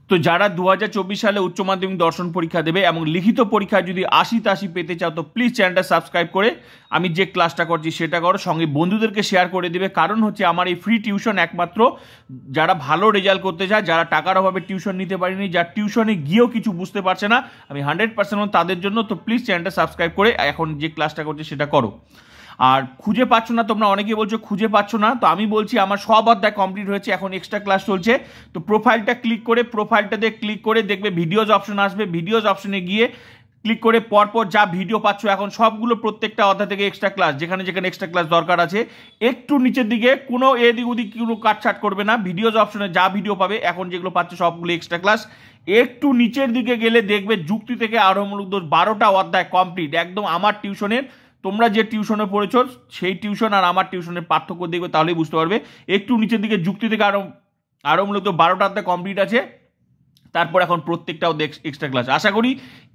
তো যারা 2024 সালে উচ্চ মাধ্যমিক দর্শন পরীক্ষা দেবে এবং লিখিত পরীক্ষায় যদি 80-80 পেতে চাও তো প্লিজ চ্যানেলটা সাবস্ক্রাইব করে আমি যে ক্লাসটা করছি সেটা করো, সঙ্গে বন্ধুদেরকে শেয়ার করে দিবে। কারণ হচ্ছে আমার এই ফ্রি টিউশন একমাত্র যারা ভালো রেজাল্ট করতে চায়, যারা টাকার অভাবে টিউশন নিতে পারেনি, যারা টিউশনে গিয়েও কিছু বুঝতে পারছে না, আমি 100% তাদের জন্য। তো প্লিজ চ্যানেলটা সাবস্ক্রাইব করে এখন যে ক্লাসটা করছি সেটা করো। আর খুঁজে পাচ্ছ না, তোমরা অনেকেই বলছো খুঁজে পাচ্ছ না, তো আমি বলছি আমার সব অধ্যায় কমপ্লিট হয়েছে, এখন এক্সট্রা ক্লাস চলছে। তো প্রোফাইলটাতে ক্লিক করে দেখবে ভিডিওজ অপশন আসবে, ভিডিওজ অপশনে গিয়ে ক্লিক করে পরপর যা ভিডিও পাচ্ছ এখন সবগুলো প্রত্যেকটা অধ্যায় থেকে এক্সট্রা ক্লাস, যেখানে যেখানে এক্সট্রা ক্লাস দরকার আছে একটু নিচের দিকে কোনো এদিক ওদিক কোনো কাটছাট করবে না, ভিডিওজ অপশনে যা ভিডিও পাবে এখন যেগুলো পাচ্ছে সবগুলো এক্সট্রা ক্লাস। একটু নিচের দিকে গেলে দেখবে যুক্তি থেকে আরম্ভমূলক 12টা অধ্যায় কমপ্লিট একদম আমার টিউশনের। তোমরা যে টিউশনে পড়েছো সেই টিউশন আর আমার টিউশনের পার্থক্য দেখবে, তাহলেই বুঝতে পারবে। একটু নিচের দিকে যুক্তি থেকে আরম্ভমূলক 12টা অধ্যায় কমপ্লিট আছে, তারপর এখন প্রত্যেকটাও এক্সট্রা ক্লাস। আশা করি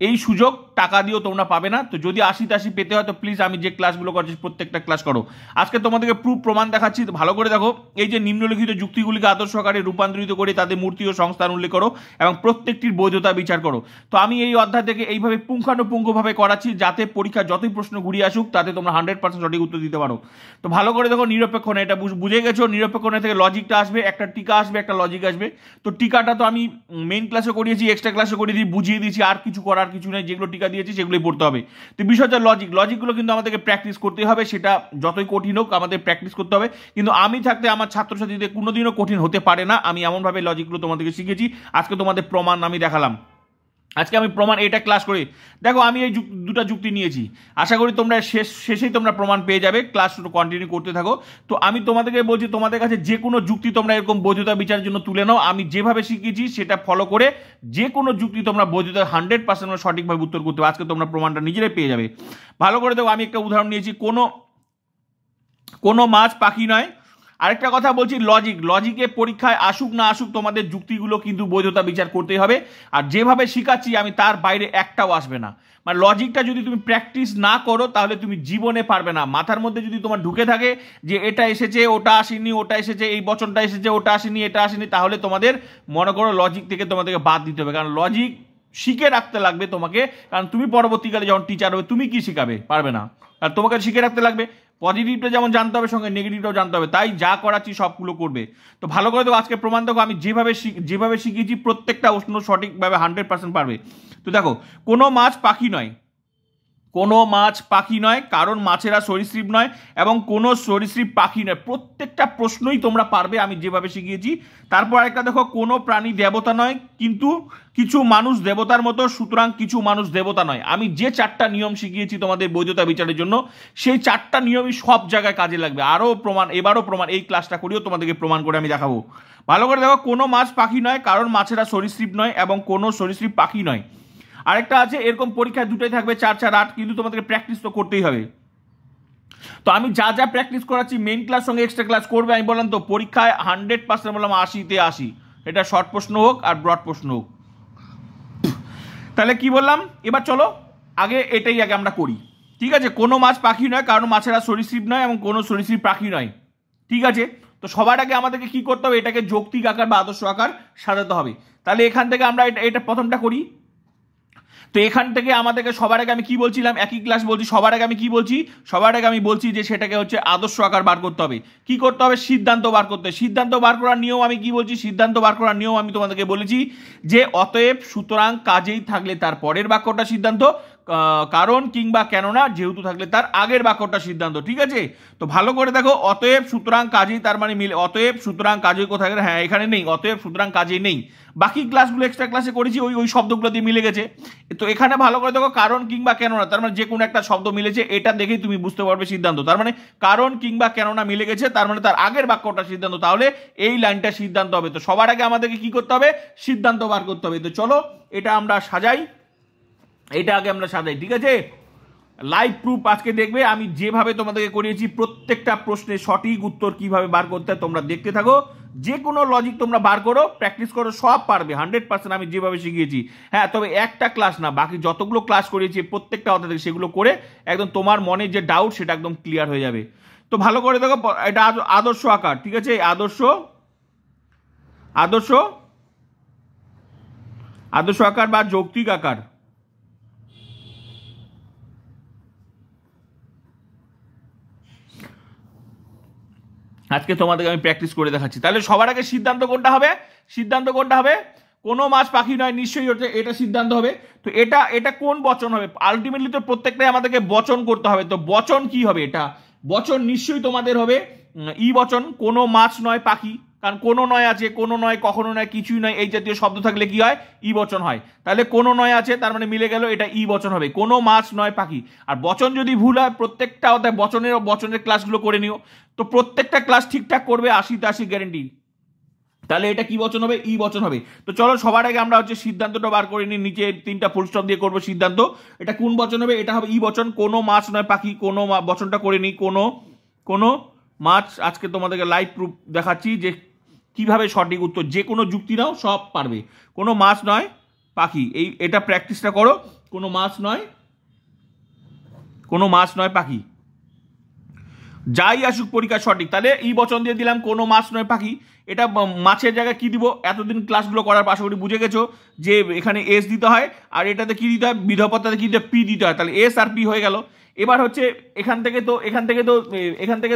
এই সুযোগ টাকা দিয়েও তোমরা পাবে না। তো যদি 80-80 পেতে হয় তো প্লিজ আমি যে ক্লাসগুলো করছি প্রত্যেকটা ক্লাস করো। আজকে তোমাদেরকে প্রমাণ দেখাচ্ছি, ভালো করে দেখো। এই যে নিম্নলিখিত যুক্তিগুলিকে আদর্শ আকারে রূপান্তরিত করে তাদের মূর্তি ও সংস্থান উল্লেখ করো এবং প্রত্যেকটির বৈধতা বিচার করো। তো আমি এই অধ্যায় থেকে এইভাবে পুঙ্খানুপুঙ্খভাবে করাচ্ছি যাতে পরীক্ষা যতই প্রশ্ন ঘুরিয়ে আসুক তাতে তোমরা 100% সঠিক উত্তর দিতে পারো। তো ভালো করে দেখো, নিরপেক্ষ না, এটা বুঝে গেছো। নিরপেক্ষ না থেকে লজিকটা আসবে, একটা টিকা আসবে, একটা লজিক আসবে। তো টিকাটা তো আমি মেইন ক্লাসে করিয়েছি, এক্সট্রা ক্লাসে করিয়ে দিয়ে বুঝিয়ে দিয়েছি, আর কিছু করার কিছু নেই, যেগুলো টিকা দিয়েছি সেগুলোই পড়তে হবে। তো বিষয়টা লজিকগুলো কিন্তু আমাদেরকে প্র্যাকটিস করতে হবে, সেটা যতই কঠিন হোক আমাদের প্র্যাকটিস করতে হবে। কিন্তু আমি থাকতে আমার ছাত্রছাত্রীদের কোনোদিনও কঠিন হতে পারে না, আমি এমনভাবে লজিকগুলো তোমাদেরকে শিখেছি। আজকে তোমাদের প্রমাণ আমি দেখালাম, আজকে আমি প্রমাণ এটা ক্লাস করি। দেখো আমি এই দুটা যুক্তি নিয়েছি, আশা করি তোমরা শেষেই তোমরা প্রমাণ পেয়ে যাবে, ক্লাস কন্টিনিউ করতে থাকো। তো আমি তোমাদেরকে বলছি তোমাদের কাছে যে কোনো যুক্তি তোমরা এরকম বৈধতা বিচারের জন্য তুলে নাও, আমি যেভাবে শিখিয়েছি সেটা ফলো করে যে কোনো যুক্তি তোমরা বৈধতা 100% সঠিকভাবে উত্তর করতে হবে। আজকে তোমরা প্রমাণটা নিজেরাই পেয়ে যাবে। ভালো করে দেখো, আমি একটা উদাহরণ নিয়েছি, কোনো মাছ পাখি নয়। আরেকটা কথা বলছি, লজিকে পরীক্ষায় আসুক না আসুক তোমাদের যুক্তিগুলো কিন্তু বৈধতা বিচার করতেই হবে। আর যেভাবে শিখাচ্ছি আমি তার বাইরে একটাও আসবে না। মানে লজিকটা যদি তুমি প্র্যাকটিস না করো তাহলে তুমি জীবনে পারবে না। মাথার মধ্যে যদি তোমার ঢুকে থাকে যে এটা এসেছে ওটা আসেনি, ওটা এসেছে এই বচনটা এসেছে ওটা আসেনি এটা আসেনি, তাহলে তোমাদের মনে করো লজিক থেকে তোমাদেরকে বাদ দিতে হবে। কারণ লজিক শিখে রাখতে লাগবে তোমাকে, কারণ তুমি পরবর্তীকালে যখন টিচার হবে তুমি কি শিখাবে, পারবে না। আর তোমাকে শিখে রাখতে লাগবে, পজিটিভটা যেমন জানতে হবে সঙ্গে নেগেটিভটাও জানতে হবে, তাই যা করাচ্ছি সবগুলো করবে। তো ভালো করে দেখো, আজকে প্রমাণ দেখো, আমি যেভাবে শিখিয়েছি প্রত্যেকটা প্রশ্ন সঠিকভাবে 100% পারবে। তো দেখো, কোনো মাছ পাখি নয় কারণ মাছেরা সরীসৃপ নয় এবং কোনো সরীসৃপ পাখি নয়। প্রত্যেকটা প্রশ্নই তোমরা পারবে আমি যেভাবে শিখিয়েছি। তারপর একটা দেখো, কোনো প্রাণী দেবতা নয় কিন্তু কিছু মানুষ দেবতার মতো, সুতরাং কিছু মানুষ দেবতা নয়। আমি যে 4টা নিয়ম শিখিয়েছি তোমাদের বৈধতা বিচারের জন্য সেই 4টা নিয়মই সব জায়গায় কাজে লাগবে। এবারও প্রমাণ এই ক্লাসটা করিও তোমাদেরকে প্রমাণ করে আমি দেখাবো। ভালো করে দেখো, কোনো মাছ পাখি নয় কারণ মাছেরা সরীসৃপ নয় এবং কোনো সরীসৃপ পাখি নয়। আরেকটা আছে, এরকম পরীক্ষায় দুটোই থাকবে 4, 4, 8, কিন্তু তোমাদেরকে প্র্যাকটিস তো করতেই হবে। তো আমি যা প্র্যাকটিস করাচ্ছি মেইন ক্লাস সঙ্গে এক্সট্রা ক্লাস করবে। আমি বললাম তো পরীক্ষায় 100% বললাম 80-তে 80, এটা শর্ট প্রশ্ন হোক আর ব্রড প্রশ্ন হোক। তাহলে কি বললাম, এবার চলো এটাই আগে আমরা করি। ঠিক আছে, কোনো মাছ পাখি নয় কারণ মাছেরা সরীসৃপ নয় এবং কোনো সরীসৃপ পাখি নয়। ঠিক আছে, তো সবার আগে আমাদেরকে কি করতে হবে, এটাকে যৌক্তিক আকার বা আদর্শ আকার সাজাতে হবে। তাহলে এখান থেকে আমরা এটা প্রথমটা করি। তো এখান থেকে আমাদেরকে সবার আগে আমি কি বলছিলাম, একই ক্লাস বলছি, সবার আগে আমি বলছি যে সেটাকে হচ্ছে আদর্শ আকার বার করতে হবে। কি করতে হবে, সিদ্ধান্ত বার করতে হবে। সিদ্ধান্ত বার করার নিয়ম আমি কি বলছি, সিদ্ধান্ত বার করার নিয়ম আমি তোমাদেরকে বলেছি যে অতএব সুতরাং কাজেই থাকলে তার পরের বাক্যটা সিদ্ধান্ত, কারণ কিংবা কেননা যেহেতু থাকলে তার আগের বাক্যটা সিদ্ধান্ত। ঠিক আছে, তো ভালো করে দেখো, অতএব সুতরাং কাজেই তার মানে মিলে, অতএব সুতরাং কাজেই কোথায় গেলে, হ্যাঁ এখানে নেই, অতএব সুতরাং কাজেই নেই। বাকি ক্লাসগুলো এক্সট্রা ক্লাসে করেছি ওই শব্দগুলো দিয়ে মিলে গেছে। তো এখানে ভালো করে দেখো, কারণ কিংবা কেননা, তার মানে যে কোনো একটা শব্দ মিলেছে, এটা দেখেই তুমি বুঝতে পারবে সিদ্ধান্ত। তার মানে কারণ কিংবা কেননা মিলে গেছে, তার মানে তার আগের বাক্যটা সিদ্ধান্ত, তাহলে এই লাইনটা সিদ্ধান্ত হবে। তো সবার আগে আমাদেরকে কি করতে হবে, সিদ্ধান্ত বার করতে হবে। তো চলো এটা আমরা সাজাই, ঠিক আছে। লাইভ প্রুফ আজকে দেখবে, আমি যেভাবে তোমাদেরকে করিয়েছি প্রত্যেকটা প্রশ্নের সঠিক উত্তর কিভাবে বার করতে হয় তোমরা দেখতে থাকো। যে কোনো লজিক তোমরা বার করো, প্র্যাকটিস করো, সব পারবে 100% আমি যেভাবে শিখিয়েছি। হ্যাঁ, তবে একটা ক্লাস না, বাকি যতগুলো ক্লাস করিয়েছি প্রত্যেকটা অধ্যায় সেগুলো করে একদম তোমার মনে যে ডাউট সেটা একদম ক্লিয়ার হয়ে যাবে। তো ভালো করে দেখো, এটা আদর্শ আকার। ঠিক আছে, আদর্শ আদর্শ আকার বা যৌক্তিক আকার। আজকে তোমাদেরকে আমি প্র্যাকটিস করে দেখাচ্ছি। তাহলে সবার আগে সিদ্ধান্ত কোনটা হবে? সিদ্ধান্ত কোনটা হবে? কোনো মাছ পাখি নয় নিশ্চয়ই হচ্ছে, এটা সিদ্ধান্ত হবে। তো এটা কোন বচন হবে? আলটিমেটলি তো প্রত্যেকটাই আমাদেরকে বচন করতে হবে। তো বচন কি হবে? এটা বচন নিশ্চয়ই তোমাদের হবে ই বচন, কোনো মাছ নয় পাখি। কারণ কোনো নয় আছে, কোনো নয়, কখনো নয়, কিছুই নয়, এই জাতীয় শব্দ থাকলে কি হয়? ই বচন হয়। তাহলে কোনো নয় আছে, তার মানে মিলে গেল, এটা ই বচন হবে, কোনো মাছ নয় পাখি। আর বচন যদি ভুল হয়, প্রত্যেকটা অর্থাৎ বচনের ক্লাসগুলো করে নিও। তো প্রত্যেকটা ক্লাস ঠিকঠাক করবে, 80-80 গ্যারেন্টি। তাহলে এটা কি বচন হবে? ই বচন হবে। তো চলো সবার আগে আমরা হচ্ছে সিদ্ধান্তটা বার করে নিই। নিচে 3টা ফুল স্টপ দিয়ে করবো সিদ্ধান্ত। এটা কোন বচন হবে? এটা হবে ই বচন, কোনো মাছ নয় পাখি। কোনো বচনটা করে নিই, কোনো মাছ। আজকে তোমাদেরকে লাইভ প্রুফ দেখাচ্ছি যে কিভাবে সঠিক উত্তর, যে কোনো যুক্তি নাও, সব পারবে। কোনো মাছ নয় পাখি, এটা প্র্যাকটিসটা করো। কোনো মাছ নয় পাখি, যাই আসুক পরীক্ষা সঠিক। তাহলে এই বচন দিয়ে দিলাম কোনো মাছ নয় পাখি। এটা মাছের জায়গায় কি দিব? এতদিন ক্লাসগুলো করার আশা করি বুঝে গেছো যে এখানে এস দিতে হয়, আর এটাতে কি দিতে হয়? বিধপত্তাতে কি দিতে? পি দিতে হয়। তাহলে এস আর পি হয়ে গেল। এবার হচ্ছে এখান থেকে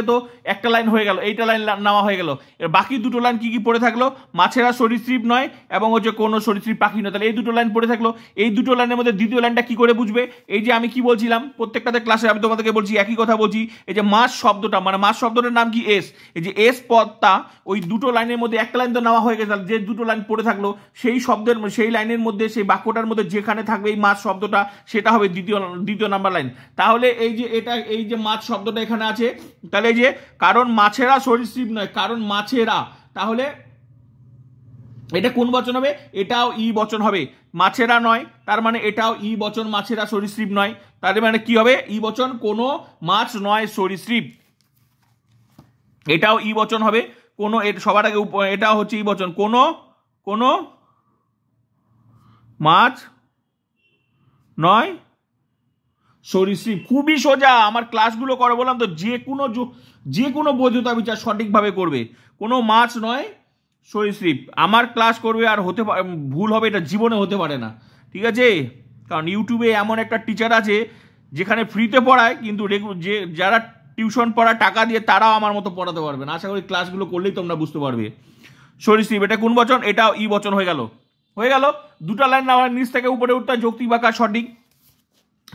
তো একটা লাইন হয়ে গেল, এইটা লাইন নেওয়া হয়ে গেল। এর বাকি দুটো লাইন কি কি পড়ে থাকলো? মাছেরা সরীসৃপ নয় এবং হচ্ছে কোনো সরীসৃপ পাখি নয়। তাহলে এই দুটো লাইন পড়ে থাকলো। এই দুটো লাইনের মধ্যে দ্বিতীয় লাইনটা কি করে বুঝবে? এই যে আমি কি বলছিলাম, প্রত্যেকটাতে ক্লাসে আমি তোমাদেরকে বলছি, একই কথা বলছি। এই যে মাছ শব্দটা, মানে মাছ শব্দটার নাম কি? এস। এই যে এস পদটা ওই দুটো লাইনের মধ্যে একটা লাইন তো নেওয়া হয়ে গেছে। যে দুটো লাইন পড়ে থাকলো সেই লাইনের মধ্যে, সেই বাক্যটার মধ্যে যেখানে থাকবে এই মাছ শব্দটা, সেটা হবে দ্বিতীয় নাম্বার লাইন। তাহলে এই যে মাছ শব্দটা এখানে আছে, তাহলে এই যে কারণ মাছেরা সরীসৃপ নয়, কারণ মাছেরা, তাহলে এটা কোন বচন হবে? এটাও ই বচন হবে। মাছেরা নয়, তার মানে এটাও ই বচন, মাছেরা সরীসৃপ নয়। তার মানে কি হবে? ই বচন, কোনো মাছ নয় সরীসৃপ। এটাও ই বচন হবে। কোনো, সবার আগে এটাও হচ্ছে ই বচন, কোনো মাছ নয় সরীসৃপ। খুবই সোজা। আমার ক্লাসগুলো করে বললাম তো, যে কোনো বৈধতা বিচার সঠিকভাবে করবে। কোনো মাছ নয় সরীসৃপ, আমার ক্লাস করবে, আর ভুল হবে এটা জীবনে হতে পারে না, ঠিক আছে? কারণ ইউটিউবে এমন একটা টিচার আছে যেখানে ফ্রিতে পড়ায়, কিন্তু যারা টিউশন পড়ায় টাকা দিয়ে, তারাও আমার মতো পড়াতে পারবে না। আশা করি ক্লাসগুলো করলেই তোমরা বুঝতে পারবে। সরীসৃপ, এটা কোন বচন? এটাও ই বচন হয়ে গেল। দুটা লাইন আমার নিচ থেকে উপরে উঠতে যৌক্তিক বাক্য সঠিক।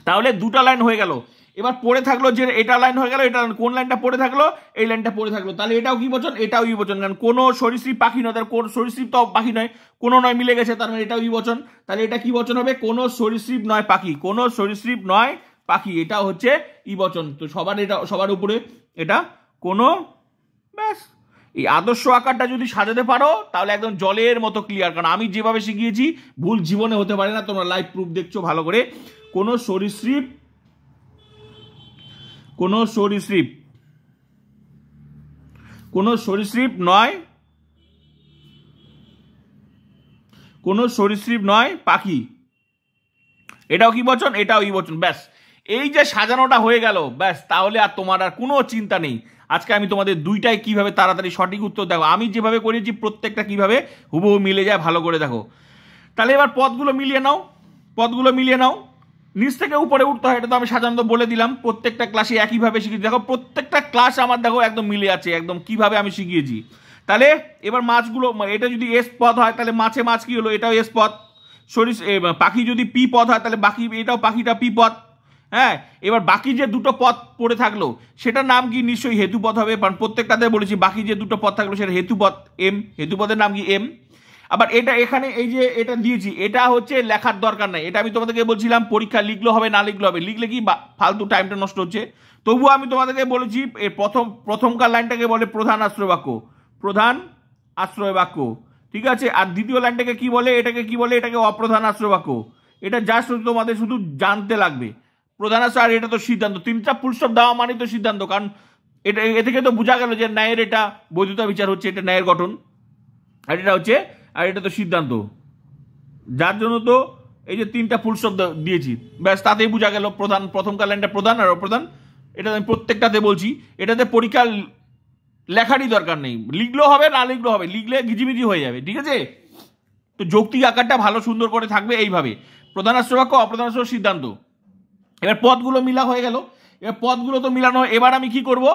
তাহলে দুটা লাইন হয়ে গেল। এবার পড়ে থাকলো যে এটা লাইন হয়ে গেল, এটা কোন লাইনটা পড়ে থাকলো? এই লাইনটা পড়ে থাকলো। তাহলে এটাও কি বচন? এটাও ই বচন। কারণ কোনো সরীসৃপ পাখি নয়, তার কোন সরীসৃপ তো পাখি নয়, কোনো নয় মিলে গেছে, তার মানে এটাও ই বচন। তাহলে এটা কি বচন হবে? কোনো সরীসৃপ নয় পাখি, কোনো সরীসৃপ নয় পাখি, এটাও হচ্ছে ই বচন। তো সবার উপরে এটা কোনো, ব্যাস। এই আদর্শ আকারটা যদি সাজাতে পারো তাহলে একদম জলের মতো ক্লিয়ার। কারণ আমি যেভাবে শিখিয়েছি ভুল জীবনে হতে পারে না। তোমরা লাইভ প্রুফ দেখছো ভালো করে। কোনো সরীসৃপ নয় পাখি, এটাও কি বচন? এটাও ই বচন। ব্যাস, এই যে সাজানোটা হয়ে গেল, ব্যাস। তাহলে আর তোমার আর কোনো চিন্তা নেই। আজকে আমি তোমাদের দুইটাই কিভাবে তাড়াতাড়ি সঠিক উত্তর দেখো, আমি যেভাবে করেছি প্রত্যেকটা কিভাবে হুবহু মিলে যায়, ভালো করে দেখো। তাহলে এবার পদগুলো মিলিয়ে নাও। নিচ থেকে উপরে উঠতে হয়, এটা তো আমি সাধারণত বলে দিলাম। প্রত্যেকটা ক্লাসে একইভাবে শিখিয়েছি। দেখো প্রত্যেকটা ক্লাস আমার দেখো একদম মিলে আছে, একদম কিভাবে আমি শিখিয়েছি। তাহলে এবার মাছগুলো, এটা যদি এস পদ হয় তাহলে মাছ কি হলো? এটাও এস পদ। পাখি যদি পি পদ হয় তাহলে এটাও পাখিটা পি পদ। হ্যাঁ, এবার বাকি যে দুটো পদ পড়ে থাকলো সেটার নাম কি? নিশ্চয়ই হেতুপদ হবে। কারণ প্রত্যেকটাতে বলেছি বাকি যে দুটো পদ থাকলো সেটা হেতুপদ, এম। হেতুপদের নাম কি? এম। আবার এটা এখানে এই যে এটা দিয়েছি, এটা হচ্ছে লেখার দরকার নাই। এটা আমি তোমাদেরকে বলছিলাম পরীক্ষা লিখলে হবে না লিখলে হবে, লিখলে কি ফালতু টাইমটা নষ্ট হচ্ছে। তবুও আমি তোমাদেরকে বলেছি প্রথমকার লাইনটাকে বলে প্রধান আশ্রয় বাক্য, ঠিক আছে? আর দ্বিতীয় লাইনটাকে কি বলে? এটাকে অপ্রধান আশ্রয় বাক্য। এটা জাস্ট তোমাদের শুধু জানতে লাগবে। প্রধান আশ্রয়, আর এটা তো সিদ্ধান্ত। 3টা ফুল স্টপ দেওয়া মানে তো সিদ্ধান্ত। কারণ এ থেকে তো বোঝা গেল যে ন্যায়ের এটা বৈধতা বিচার হচ্ছে, এটা ন্যায়ের গঠন, আর এটা তো সিদ্ধান্ত। যার জন্য তো এই যে 3টা ফুল স্টপ দিয়েছি, ব্যাস, তাতেই বোঝা গেল প্রথমকার লাইনটা প্রধান আর অপ্রধান। এটা আমি প্রত্যেকটাতে বলছি। এটাতে পরীক্ষা লেখারই দরকার নেই, লিখলেও হবে না লিখলেও হবে, লিখলে গিজিমিজি হয়ে যাবে, ঠিক আছে? তো যৌক্তিক আকারটা ভালো সুন্দর করে থাকবে এইভাবে, প্রধানাশ্র বাক্য, অপ্রধানাশ্র সিদ্ধান্ত। এবার পদগুলো মিলা হয়ে গেল, এবার পদগুলো তো মিলানো, এবার আমি কি করব,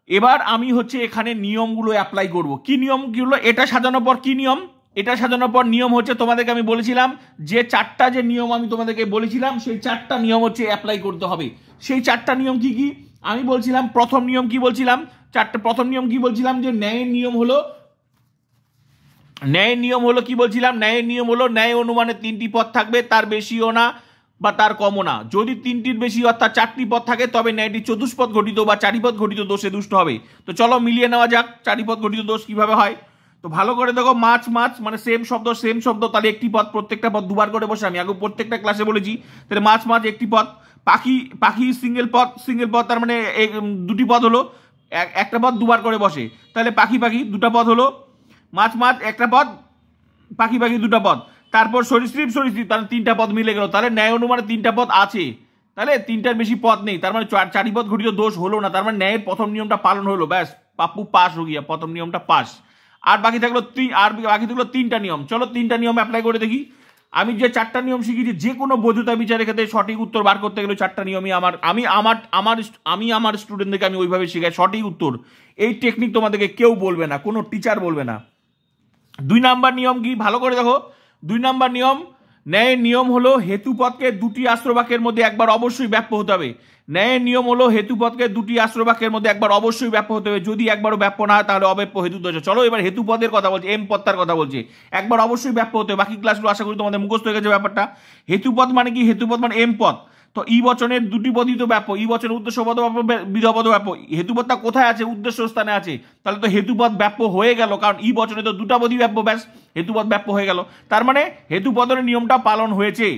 এবার আমি হচ্ছে এখানে নিয়মগুলো অ্যাপ্লাই করব। কি নিয়মগুলো, এটা সাজানোর পর কি নিয়ম, এটা সাজানোর পর নিয়ম হচ্ছে তোমাদেরকে আমি বলেছিলাম যে চারটা যে নিয়ম আমি তোমাদেরকে বলেছিলাম সেই চারটা নিয়ম হচ্ছে অ্যাপ্লাই করতে হবে। সেই চারটা নিয়ম কি কি আমি বলছিলাম, প্রথম নিয়ম কি বলছিলাম, প্রথম নিয়ম কি বলছিলাম, যে ন্যায়ের নিয়ম হলো, ন্যায়ের নিয়ম হলো কি বলছিলাম, ন্যায়ের নিয়ম হলো ন্যায় অনুমানে তিনটি পদ থাকবে, তার বেশিও না বা তার কমও না। যদি তিনটির বেশি অর্থাৎ চারটি পদ থাকে তবে ন্যায়টি চতুষ্পদ ঘটিত বা চারিপদ ঘটিত দোষে দুষ্ট হবে। তো চলো মিলিয়ে নেওয়া যাক চারিপদ ঘটিত দোষ কিভাবে হয়। তো ভালো করে দেখো, মাছ মাছ মানে সেম শব্দ, তাহলে একটি পদ, প্রত্যেকটা পদ দুবার করে বসে, আমি আগে প্রত্যেকটা ক্লাসে বলেছি। তাহলে মাছ মাছ একটি পদ, পাখি সিঙ্গেল পদ তার মানে দুটি পদ হলো, একটা পদ দুবার করে বসে, তাহলে পাখি দুটা পদ হলো, মাছ মাছ একটা পদ, পাখি দুটা পদ। তারপর সরীসৃপ তাহলে তিনটা পদ মিলে গেল, তাহলে ন্যায় অনুমানে তিনটা পদ আছে, তাহলে তিনটার বেশি পদ নেই, তার মানে চারিপদ ঘটিত দোষ হলো না, তার মানে ন্যায়ের প্রথম নিয়মটা পালন হলো, ব্যাস পাপ্পু পাস হয়ে গিয়া, প্রথম নিয়মটা পাস। আর বাকি থাকলো তিনটা নিয়ম। চলো তিনটা নিয়ম অ্যাপ্লাই করে দেখি। আমি যে চারটা নিয়ম শিখেছি, যে কোনো বৈধতা বিচারের ক্ষেত্রে সঠিক উত্তর বার করতে গেলে চারটা নিয়মই আমার স্টুডেন্টদেরকে আমি ওইভাবে শেখাই সঠিক উত্তর। এই টেকনিক তোমাদেরকে কেউ বলবে না, কোনো টিচার বলবে না। 2 নাম্বার নিয়ম কি, ভালো করে দেখো। 2 নাম্বার নিয়ম, ন্যায়ের নিয়ম হলো হেতুপদকে দুটি আশ্রবাক্যের মধ্যে একবার অবশ্যই ব্যাপ্য হতে হবে। ন্যায়ের নিয়ম হলো হেতুপদকে দুটি আশ্রবাক্যের মধ্যে একবার অবশ্যই ব্যাপ্য হতে হবে, যদি একবারও ব্যাপ্য না হয় তাহলে অব্যাপ্য হেতু দোষ। চলো এবার হেতুপদের কথা বলছি, এম পদটার কথা বলছি, একবার অবশ্যই ব্যাপ্য হতে হবে। বাকি ক্লাসগুলো আশা করি তোমাদের মুখস্থ হয়ে গেছে ব্যাপারটা। হেতুপদ মানে কি, হেতুপদ মানে এম পদ, তো ই বচনের দুটি পদই তো ব্যাপ্য, ই বচনের উদ্দেশ্যপদ ব্যাপ্য, বিধপদ ব্যাপ্য। হেতুপদটা কোথায় আছে, উদ্দেশ্য স্থানে আছে, তাহলে তো হেতুপদ ব্যাপ্য হয়ে গেল, কারণ ই বচনে তো দুটা পদই ব্যাপ্য, ব্যাস হেতুপদ ব্যাপ্য হয়ে গেল, তার মানে হেতুপদের নিয়মটা পালন হয়েছে,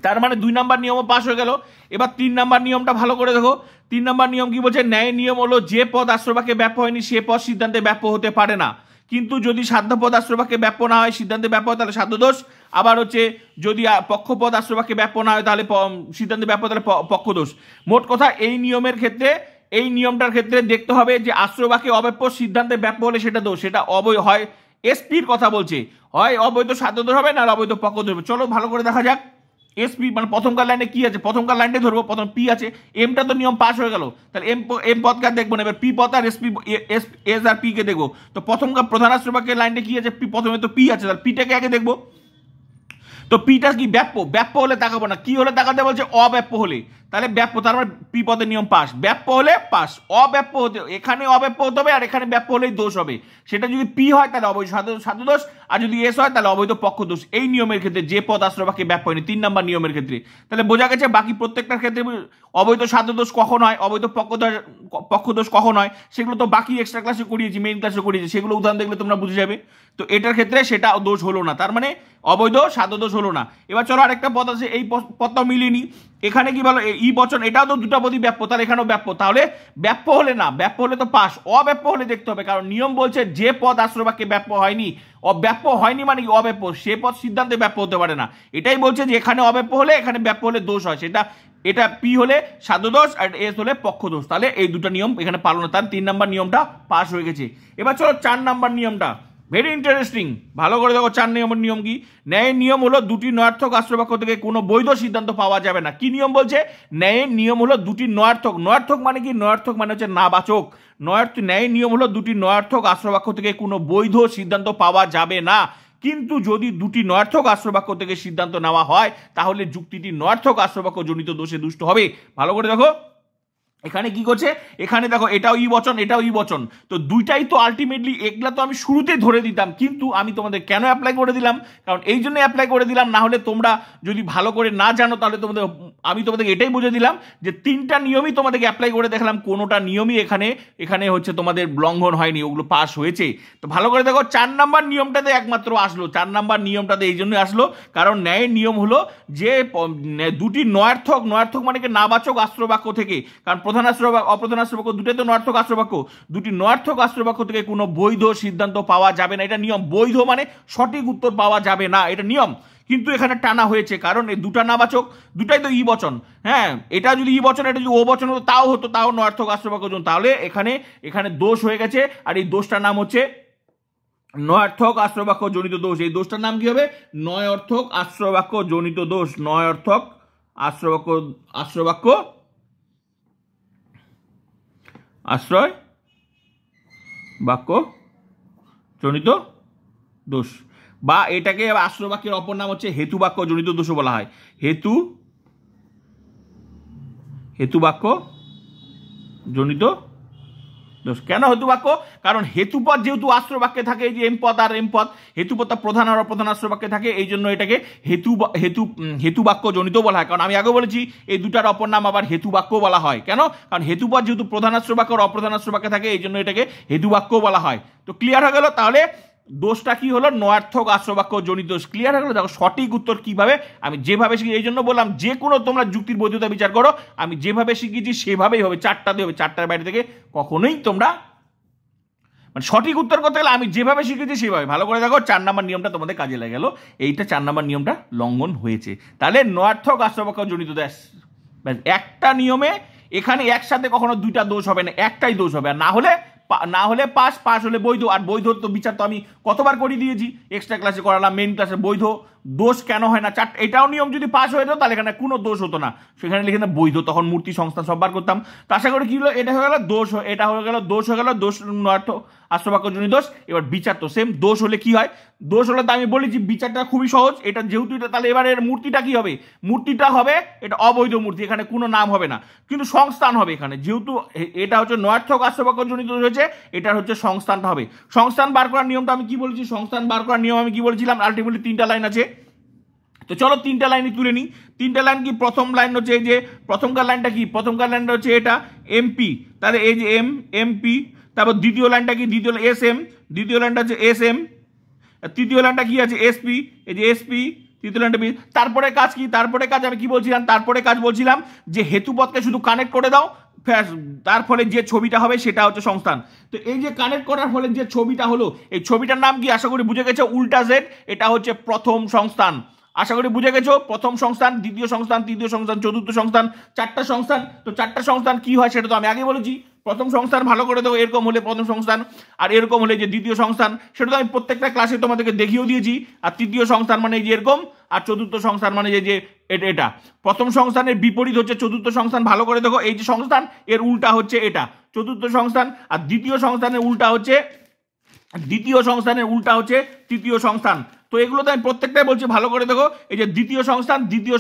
তার মানে 2 নাম্বার নিয়মও পাস হয়ে গেল। এবার 3 নাম্বার নিয়মটা ভালো করে দেখো। 3 নাম্বার নিয়ম কি বলছে, ন্যায়ের নিয়ম হলো যে পদ আশ্রবাক্যে ব্যাপ্য হয়নি সে পদ সিদ্ধান্তে ব্যাপ্য হতে পারে না, কিন্তু যদি সাধ্যপদ আশ্রবাক্যে ব্যাপ্য না হয় সিদ্ধান্তে ব্যাপ্য হয় তাহলে সাধ্য দোষ। আবার হচ্ছে যদি পক্ষপদ আশ্রবাক্যে ব্যাপ্য না হয় তাহলে সিদ্ধান্তে ব্যাপ্য তাহলে পক্ষ দোষ। মোট কথা এই নিয়মের ক্ষেত্রে, এই নিয়মটার ক্ষেত্রে দেখতে হবে যে আশ্রবাক্যে অব্যাপ্য সিদ্ধান্তে ব্যাপ্য হলে সেটা দোষ, সেটা হয় এসপির কথা বলছে, হয় অবৈধ সাধ্য দোষ হবে না অবৈধ পক্ষ দোষ হবে। চলো ভালো করে দেখা যাক। এসপি মানে প্রথমকার লাইনে কি আছে, প্রথমকার লাইনটাই ধরবো, প্রথম পি আছে, এমটা তো নিয়ম পাস হয়ে গেল, তাহলে এম পদকার দেখবো না, এবার পি পদ আর এসপি এস আর পি কে দেখবো। তো প্রথমকার প্রধান আশ্রবাক্যের লাইনটা কি আছে, প্রথমে তো পি আছে, তাহলে পিটাকে আগে দেখবো। তো পিটা কি ব্যাপ্য হলে তাকাবো না, কি হলে তাকাতে বলছে, অব্যাপ্য হলে, তাহলে ব্যাপ্য, তার মানে পি পদের নিয়ম পাস, ব্যাপ্য হলে পাস, অব্যাপ্য হতে এখানে অব্যাপ্য হতে হবে আর এখানে ব্যাপ্য হলেই দোষ হবে, সেটা যদি পি হয় তাহলে অবৈধ সাধ্য দোষ, আর যদি এস হয় তাহলে অবৈধ পক্ষ দোষ। এই নিয়মের ক্ষেত্রে যে পদ আশ্রবাক্যে ব্যাপ্য হয়নি 3 নাম্বার নিয়মের ক্ষেত্রে, তাহলে বোঝা গেছে বাকি প্রত্যেকটার ক্ষেত্রে অবৈধ সাধ্য দোষ কখন হয়, অবৈধ পক্ষ দোষ কখন হয়, সেগুলো তো বাকি এক্সট্রা ক্লাসে করিয়েছি, মেইন ক্লাসে করিয়েছি, সেগুলো উদাহরণ দেখলে তোমরা বুঝে যাবে। তো এটার ক্ষেত্রে সেটা দোষ হলো না, তার মানে অবৈধ সাধ্য দোষ হলো না। এবার চলো আরেকটা পদ আছে, এই পদটাও মিলিয়ে নি, এখানে কি বলো, ই বচন, এটাও তো দুটা পদই ব্যাপ্য, তাহলে এখানেও ব্যাপ্য, তাহলে ব্যাপ্য হলে না, ব্যাপ্য হলে তো পাস, অব্যাপ্য হলে দেখতে হবে, কারণ নিয়ম বলছে যে পদ আশ্রবাক্যে ব্যাপ্য হয়নি, অব্যাপ্য হয়নি মানে কি অব্যাপ্য, সে পদ সিদ্ধান্তে ব্যাপ্য হতে পারে না, এটাই বলছে যে এখানে অব্যাপ্য হলে এখানে ব্যাপ্য হলে দোষ হয়, সেটা এটা পি হলে সাধ্য দোষ আর এস হলে পক্ষ দোষ, তাহলে এই দুটো নিয়ম এখানে পালন, তার 3 নাম্বার নিয়মটা পাস হয়ে গেছে। এবার চলো 4 নাম্বার নিয়মটা, ভেরি ইন্টারেস্টিং, ভালো করে দেখো 4 নম্বর নিয়ম কি। ন্যায়ের নিয়ম হলো দুটি নয়ার্থক আশ্রবাক্য থেকে কোনো বৈধ সিদ্ধান্ত পাওয়া যাবে না। কি নিয়ম বলছে, ন্যায়ের নিয়ম হলো দুটি নয়ার্থক মানে কি, নয়ার্থক মানে হচ্ছে নাবাচক, ন্যায়ের নিয়ম হলো দুটি নয়ার্থক আশ্রবাক্য থেকে কোনো বৈধ সিদ্ধান্ত পাওয়া যাবে না, কিন্তু যদি দুটি নয়ার্থক আশ্রবাক্য থেকে সিদ্ধান্ত নেওয়া হয় তাহলে যুক্তিটি নয়ার্থক আশ্রবাক্য জনিত দোষে দুষ্ট হবে। ভালো করে দেখো এখানে কি করছে, এখানে দেখো এটাও ই বচন এটাও ই বচন, তো দুইটাই তো আলটিমেটলি, এগুলা তো আমি শুরুতেই ধরে দিতাম, কিন্তু আমি তোমাদের কেন অ্যাপ্লাই করে দিলাম, কারণ এই জন্য অ্যাপ্লাই করে দিলাম, না হলে তোমরা যদি ভালো করে না জানো তাহলে আমি তোমাদেরকে এটাই বুঝে দিলাম যে 3টা নিয়মই তোমাদেরকে অ্যাপ্লাই করে দেখলাম, কোনোটা নিয়মই এখানে হচ্ছে তোমাদের লঙ্ঘন হয়নি, ওগুলো পাস হয়েছে। তো ভালো করে দেখো 4 নাম্বার নিয়মটাতে একমাত্র আসলো, 4 নাম্বার নিয়মটাতে এই জন্যই আসলো কারণ ন্যায়ের নিয়ম হলো যে দুটি নয়ার্থক মানে কি নাবাচক আশ্রবাক্য থেকে, কারণ প্রধান আশ্রবাক্য অপ্রধান আশ্রবাক্য দুটোই তো নয়ার্থক আশ্রবাক্য, দুটি নয়ার্থক আশ্রবাক্য থেকে কোনো বৈধ সিদ্ধান্ত পাওয়া যাবে না, এটা নিয়ম। বৈধ মানে সঠিক উত্তর পাওয়া যাবে না, এটা নিয়ম, কিন্তু এখানে টানা হয়েছে কারণ এই দুটা নাবাচক, দুটাই তো ই বচন, হ্যাঁ এটা যদি ই বচন এটা যদি ও বচন হতো তাও নয়ার্থক আশ্রবাক্য, তাহলে এখানে দোষ হয়ে গেছে, আর এই দোষটার নাম হচ্ছে নয়ার্থক আশ্রবাক্য জনিত দোষ, এই দোষটার নাম কি হবে? নয়ার্থক আশ্রবাক্য জনিত দোষ। নয়ার্থক আশ্রবাক্য আশ্রয় বাক্য জনিত দোষ, বা এটাকে আশ্রবাক্যের অপর নাম হচ্ছে হেতু বাক্য জনিত দোষও বলা হয়। হেতু বাক্য জনিত দোষ। কেন হেতু বাক্য? কারণ হেতুপদ যেহেতু আশ্রবাক্যে থাকে, এই যে এম পদ আর এম পদ, হেতুপদটা প্রধান আর অপ্রধান আশ্রবাক্যে থাকে, এই জন্য এটাকে হেতু বাক্য জনিত বলা হয়। কারণ আমি আগে বলেছি এই দুটার অপর নাম আবার হেতু বাক্য বলা হয়। কেন? কারণ হেতুপদ যেহেতু প্রধান আশ্রবাক্য আর অপ্রধান আশ্রবাক্যে থাকে, এই জন্য এটাকে হেতু বাক্য বলা হয়। তো ক্লিয়ার হয়ে গেল? তাহলে দোষটা কি হলো? নয়ার্থক আশ্রবাক্য জনিত দোষ। ক্লিয়ার হয়ে গেল? দেখো সঠিক উত্তর কিভাবে, আমি যেভাবে শিখি, এই জন্য বললাম যে কোনো তোমরা যুক্তির বৈধতা বিচার করো, আমি যেভাবে শিখিয়েছি সেভাবেই হবে, চারটা দিয়ে হবে, চারটার বাইরে থেকে কখনোই তোমরা মানে সঠিক উত্তর করতে গেলে আমি যেভাবে শিখেছি সেভাবে। ভালো করে দেখো, 4 নম্বর নিয়মটা তোমাদের কাজে লেগে গেল, এইটা 4 নম্বর নিয়মটা লঙ্ঘন হয়েছে। তাহলে নয়ার্থক আশ্রবাক্য জনিত দোষ, একটা নিয়মে এখানে একসাথে কখনো দুইটা দোষ হবে না, একটাই দোষ হবে। আর না হলে পাস হলে বৈধ। আর বৈধ তো বিচার তো আমি কতবার করে দিয়েছি, এক্সট্রা ক্লাসে করালাম, মেইন ক্লাসে। বৈধ দোষ কেন হয় না? এটাও নিয়ম, যদি পাস হয়ে যেত তাহলে এখানে কোনো দোষ হতো না, সেখানে লিখে না বৈধ, তখন মূর্তি সংস্থান সব বার করতাম। তো আশা করি কি হলো, এটা হয়ে গেল দোষ, এটা হয়ে গেল দোষ নয়ার্থ আশ্রবাক্য জনিত দোষ। এবার বিচার তো সেম, দোষ হলে কি হয়? দোষ হলে তো আমি বলেছি বিচারটা খুবই সহজ, এটা যেহেতু এটা, তাহলে এবার এর মূর্তিটা কি হবে? মূর্তিটা হবে এটা অবৈধ মূর্তি, এখানে কোনো নাম হবে না, কিন্তু সংস্থান হবে এখানে। যেহেতু এটা হচ্ছে নয়ার্থক আশ্রবাক্য জনিত দোষ হয়েছে, এটার হচ্ছে সংস্থানটা হবে। সংস্থান বার করার নিয়মটা আমি কি বলেছি? সংস্থান বার করার নিয়ম আমি কি বলেছিলাম? আলটিমেটলি 3টা লাইন আছে। তো চলো 3টা লাইনই তুলে নিই। 3টা লাইন কি? প্রথম লাইন হচ্ছে এই যে প্রথমকার লাইনটা কি? প্রথমকার লাইনটা হচ্ছে এটা এমপি, তাহলে এই যে এমপি। তারপর দ্বিতীয় লাইনটা কি? দ্বিতীয় লাইনটা হচ্ছে এসএম। তৃতীয় লাইনটা কি আছে? এসপি, এই যে এসপি। তৃতীয় লাইনটা বি। তারপরে কাজ কি? তারপরে কাজ আমি কি বলছিলাম? তারপরে কাজ বলছিলাম যে হেতুপদকে শুধু কানেক্ট করে দাও, তার ফলে যে ছবিটা হবে সেটা হচ্ছে সংস্থান। তো এই যে কানেক্ট করার ফলে যে ছবিটা হলো, এই ছবিটার নাম কি? আশা করি বুঝে গেছো, উল্টা জেড। এটা হচ্ছে প্রথম সংস্থান। আশা করি বুঝে গেছো, প্রথম সংস্থান, দ্বিতীয় সংস্থান, তৃতীয় সংস্থান, চতুর্থ সংস্থান, 4টা সংস্থান। তো 4টা সংস্থান কি হয় সেটা তো আমি আগে বলেছি। প্রথম সংস্থান ভালো করে দেখো, এরকম হলে প্রথম সংস্থান, আর এরকম হলে যে দ্বিতীয় সংস্থান, সেটা তো আমি প্রত্যেকটা ক্লাসে তোমাদেরকে দেখিয়েও দিয়েছি। আর তৃতীয় সংস্থান মানে যে এরকম, আর চতুর্থ সংস্থান মানে যে এটা। প্রথম সংস্থানের বিপরীত হচ্ছে চতুর্থ সংস্থান, ভালো করে দেখো, এই যে সংস্থান এর উল্টা হচ্ছে এটা চতুর্থ সংস্থান, আর দ্বিতীয় সংস্থানের উল্টা হচ্ছে তৃতীয় সংস্থান। তো এগুলো তো আমি প্রত্যেকটাই বলছি, ভালো করে দেখো, এই যে দ্বিতীয়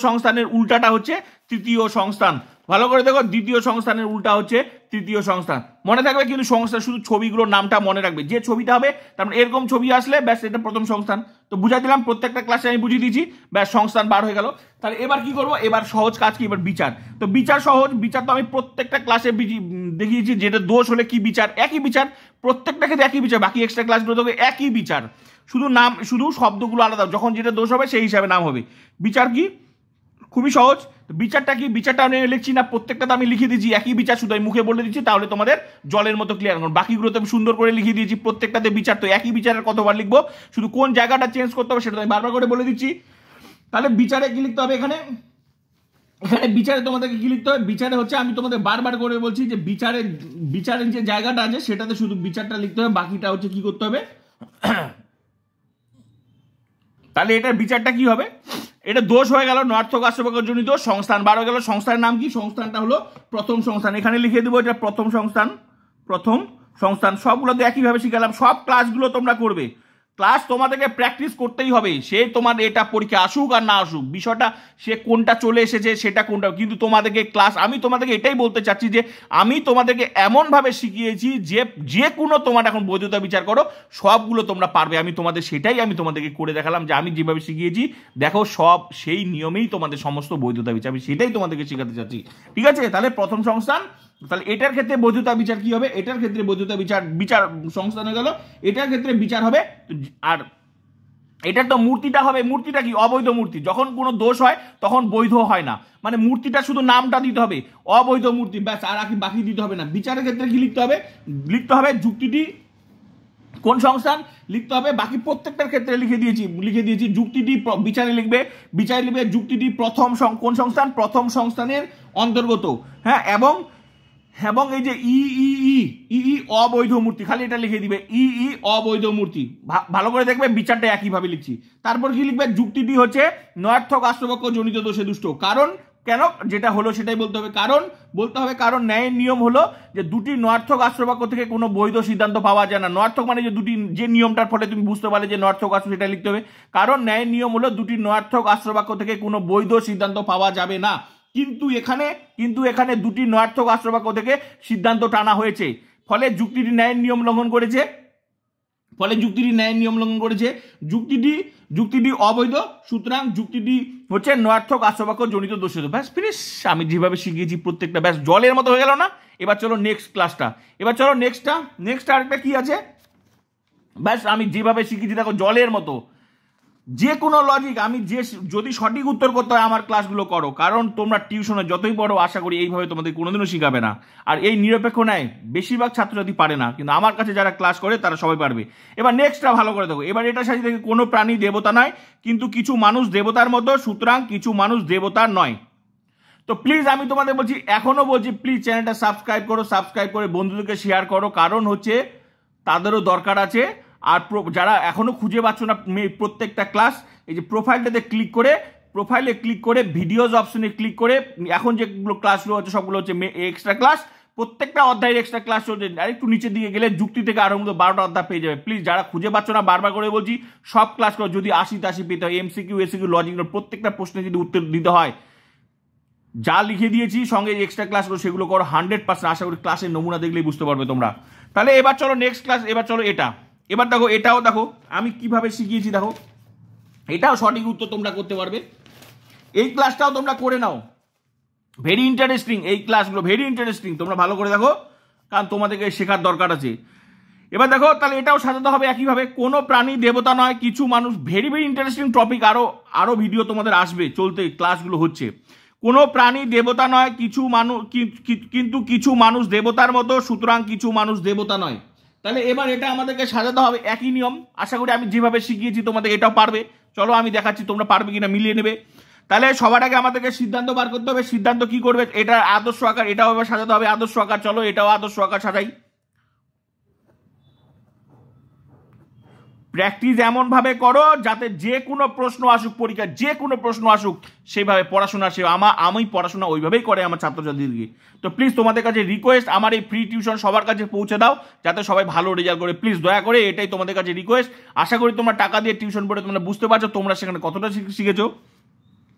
সংস্থানের উল্টাটা হচ্ছে তৃতীয় সংস্থান। ভালো করে দেখো, দ্বিতীয় সংস্থানের উল্টা হচ্ছে তৃতীয় সংস্থান। মনে থাকবে কিন্তু সংস্থা, শুধু ছবিগুলোর নামটা মনে রাখবে, যে ছবিটা হবে তার মানে এরকম ছবি আসলে ব্যাস এটা প্রথম সংস্থান। তো বুঝাই দিলাম, প্রত্যেকটা ক্লাসে আমি বুঝিয়ে দিয়েছি, ব্যাস সংস্থান বার হয়ে গেল। তাহলে এবার কি করবো? এবার সহজ কাজ কি? এবার বিচার। তো বিচার সহজ, বিচার তো আমি প্রত্যেকটা ক্লাসে দেখিয়েছি, যেটা দোষ হলে কি বিচার, একই বিচার, প্রত্যেকটা ক্ষেত্রে একই বিচার। বাকি এক্সট্রা ক্লাসগুলো হবে একই বিচার, শুধু শব্দগুলো আলাদা, যখন যেটা দোষ হবে সেই হিসাবে নাম হবে। বিচার কি? খুবই সহজ। বিচারটা কি? বিচারটা আমি লিখছি না, প্রত্যেকটা আমি লিখে দিয়েছি একই বিচার, শুধু আমি মুখে বলে দিচ্ছি, তাহলে তোমাদের জলের মতো ক্লিয়ার। কারণ বাকিগুলো তো আমি সুন্দর করে লিখে দিয়েছি, প্রত্যেকটাতে বিচার। তো একই বিচারের কতবার লিখবো, শুধু কোন জায়গাটা চেঞ্জ করতে হবে সেটা আমি বারবার করে বলে দিচ্ছি। তাহলে বিচারে কি লিখতে হবে? এখানে বিচারে তোমাদেরকে কি লিখতে হবে? বিচারে হচ্ছে, আমি তোমাদের বারবার করে বলছি যে বিচারের যে জায়গাটা আছে সেটাতে শুধু বিচারটা লিখতে হবে, বাকিটা হচ্ছে কি করতে হবে। তাহলে এটার বিচারটা কি হবে? এটা দোষ হয়ে গেল, নয়ার্থক আশ্রবাক্য জনিত সংস্থান বার হয়ে গেল। সংস্থানের নাম কি? সংস্থানটা হলো প্রথম সংস্থান। এখানে লিখে দেবো এটা প্রথম সংস্থান। সবগুলোতে একইভাবে শিখালাম, সব ক্লাসগুলো তোমরা করবে। ক্লাস তোমাদেরকে প্র্যাকটিস করতেই হবে, সে তোমার এটা পরীক্ষা আসুক আর না আসুক, বিষয়টা সে কোনটা চলে এসেছে সেটা কোনটা, কিন্তু তোমাদেরকে ক্লাস, আমি তোমাদেরকে এটাই বলতে চাচ্ছি যে আমি তোমাদেরকে এমনভাবে শিখিয়েছি যে কোনো তোমার এখন বৈধতা বিচার করো সবগুলো তোমরা পারবে। আমি তোমাদেরকে করে দেখালাম যে আমি যেভাবে শিখিয়েছি, দেখো সব সেই নিয়মেই তোমাদের সমস্ত বৈধতা বিচার, আমি সেটাই তোমাদেরকে শেখাতে চাচ্ছি। ঠিক আছে? তাহলে প্রথম সংস্থান, তাহলে এটার ক্ষেত্রে বৈধতা বিচার কি হবে? এটার ক্ষেত্রে বৈধতা বিচার সংস্থান হয়ে গেল, এটার ক্ষেত্রে বিচার হবে। আর এটার তো মূর্তিটা হবে, মূর্তিটা কি? অবৈধ মূর্তি। যখন কোনো দোষ হয় তখন বৈধ হয় না, মানে মূর্তিটা শুধু নামটা দিতে হবে অবৈধ মূর্তি, ব্যাস, আর বাকি দিতে হবে না। বিচারের ক্ষেত্রে কি লিখতে হবে? যুক্তিটি কোন সংস্থান লিখতে হবে, বাকি প্রত্যেকটার ক্ষেত্রে লিখে দিয়েছি যুক্তিটি বিচারে লিখবে যুক্তিটি কোন সংস্থান? প্রথম সংস্থানের অন্তর্গত। হ্যাঁ, এবং এবং এই যে ই ই ই ই ই অবৈধ মূর্তি, খালি এটা লিখে দিবে ই ই অবৈধ মূর্তি। ভালো করে দেখবে বিচারটা একইভাবে লিখছি। তারপর কি লিখবে, যুক্তিটি হচ্ছে নয়ার্থক আশ্রবাক্য জনিত দোষে দুষ্ট। কারণ কেন, যেটা হলো সেটাই বলতে হবে। কারণ ন্যায়ের নিয়ম হলো যে দুটি নয়ার্থক আশ্রবাক্য থেকে কোনো বৈধ সিদ্ধান্ত পাওয়া যায় না। নয়ার্থক মানে যে দুটি, যে নিয়মটার ফলে তুমি বুঝতে পারলে যে নয়ার্থক আশ্র, সেটা লিখতে হবে। কারণ ন্যায়ের নিয়ম হলো দুটি নয়ার্থক আশ্রবাক্য থেকে কোনো বৈধ সিদ্ধান্ত পাওয়া যাবে না। কিন্তু এখানে দুটি নয়ার্থক আশ্রবাক্য থেকে সিদ্ধান্ত টানা হয়েছে, ফলে যুক্তিটি ন্যায়ের নিয়ম লঙ্ঘন করেছে। যুক্তিটি অবৈধ, সুতরাং যুক্তিটি হচ্ছে নয়ার্থক আশ্রবাক্য জনিত দোষে। ব্যাস ফিনিশ। আমি যেভাবে শিখিয়েছি প্রত্যেকটা ব্যাস জলের মতো হয়ে গেল না? এবার চলো নেক্সট ক্লাসটা। নেক্সট আরেকটা কি আছে, ব্যাস আমি যেভাবে শিখিয়েছি দেখো জলের মতো। যে কোনো লজিক আমি যদি সঠিক উত্তর করতে হয় আমার ক্লাসগুলো করো, কারণ তোমরা টিউশনে যতই পড়ো আশা করি এইভাবে তোমাদের কোনোদিনও শিখাবে না। আর এই নিরপেক্ষ ন্যায় বেশিরভাগ ছাত্রছাত্রী পারে না, কিন্তু আমার কাছে যারা ক্লাস করে তারা সবাই পারবে। এবার নেক্সটটা ভালো করে দেখো। এবার এটা সাজিয়ে দেখে কোনো প্রাণী দেবতা নয়, কিন্তু কিছু মানুষ দেবতার মতো, সুতরাং কিছু মানুষ দেবতার নয়। তো প্লিজ আমি তোমাদের বলছি, এখনো বলছি, প্লিজ চ্যানেলটা সাবস্ক্রাইব করে বন্ধুদেরকে শেয়ার করো। কারণ হচ্ছে তাদেরও দরকার আছে। আর যারা এখনো খুঁজে পাচ্ছ না প্রত্যেকটা ক্লাস, এই যে প্রোফাইলে ক্লিক করে ভিডিওজ অপশনে ক্লিক করে এখন যেগুলো ক্লাসগুলো হচ্ছে সবগুলো হচ্ছে এক্সট্রা ক্লাস। প্রত্যেকটা অধ্যায়ের এক্সট্রা ক্লাস চলছে। আর একটু নিচের দিকে গেলে যুক্তি থেকে আরম্ভ 12টা অধ্যায় পেয়ে যাবে। প্লিজ যারা খুঁজে পাচ্ছ না, বারবার করে বলছি, সব ক্লাস করো। যদি 80 পেতে হয়, এমসিকিউ এসিকিউ লজিক প্রত্যেকটা প্রশ্নে যদি উত্তর দিতে হয়, যা লিখে দিয়েছি সঙ্গে এক্সট্রা ক্লাসগুলো সেগুলো করো 100%। আশা করি ক্লাসের নমুনা দেখলেই বুঝতে পারবে তোমরা। তাহলে এবার চলো নেক্সট ক্লাস। এবার চলো এটা। এবার দেখো, এটাও দেখো আমি কিভাবে শিখিয়েছি। দেখো এটাও সঠিক উত্তর তোমরা করতে পারবে। এই ক্লাসটাও তোমরা করে নাও। ভেরি ইন্টারেস্টিং এই ক্লাসগুলো, ভেরি ইন্টারেস্টিং। তোমরা ভালো করে দেখো, কারণ তোমাদেরকে শেখার দরকার আছে। এবার দেখো, তাহলে এটাও সাজাতে হবে একইভাবে। কোনো প্রাণী দেবতা নয়, কিছু মানুষ। Very interesting topic. আরো ভিডিও তোমাদের আসবে, চলতে ক্লাসগুলো হচ্ছে। কোনো প্রাণী দেবতা নয়, কিন্তু কিছু মানুষ দেবতার মতো, সুতরাং কিছু মানুষ দেবতা নয়। তাহলে এবার এটা আমাদেরকে সাজাতে হবে একই নিয়ম। আশা করি আমি যেভাবে শিখিয়েছি তোমাদের এটাও পারবে। চলো আমি দেখাচ্ছি তোমরা পারবে কিনা, মিলিয়ে নেবে। তাহলে সবার আগে আমাদেরকে সিদ্ধান্ত বার করতে হবে। সিদ্ধান্ত কি করবে, এটা আদর্শ আকার, এটাও এবার সাজাতে হবে আদর্শ আকার। চলো এটাও আদর্শ আকার সাজাই। প্র্যাকটিস এমন ভাবে করো যাতে যে কোনো প্রশ্ন আসুক, পরীক্ষা যে কোনো প্রশ্ন আসুক, সেইভাবে পড়াশোনা আমি পড়াশোনা ওইভাবেই করে আমার ছাত্রছাত্রীদেরকে। তো প্লিজ তোমাদের কাছে রিকোয়েস্ট, আমার এই ফ্রি টিউশন সবার কাছে পৌঁছে দাও যাতে সবাই ভালো রেজাল্ট করে। প্লিজ দয়া করে, এটাই তোমাদের কাছে রিকোয়েস্ট। আশা করি তোমরা টাকা দিয়ে টিউশন পড়ে তোমরা বুঝতে পারছো তোমরা সেখানে কতটা শিখেছো।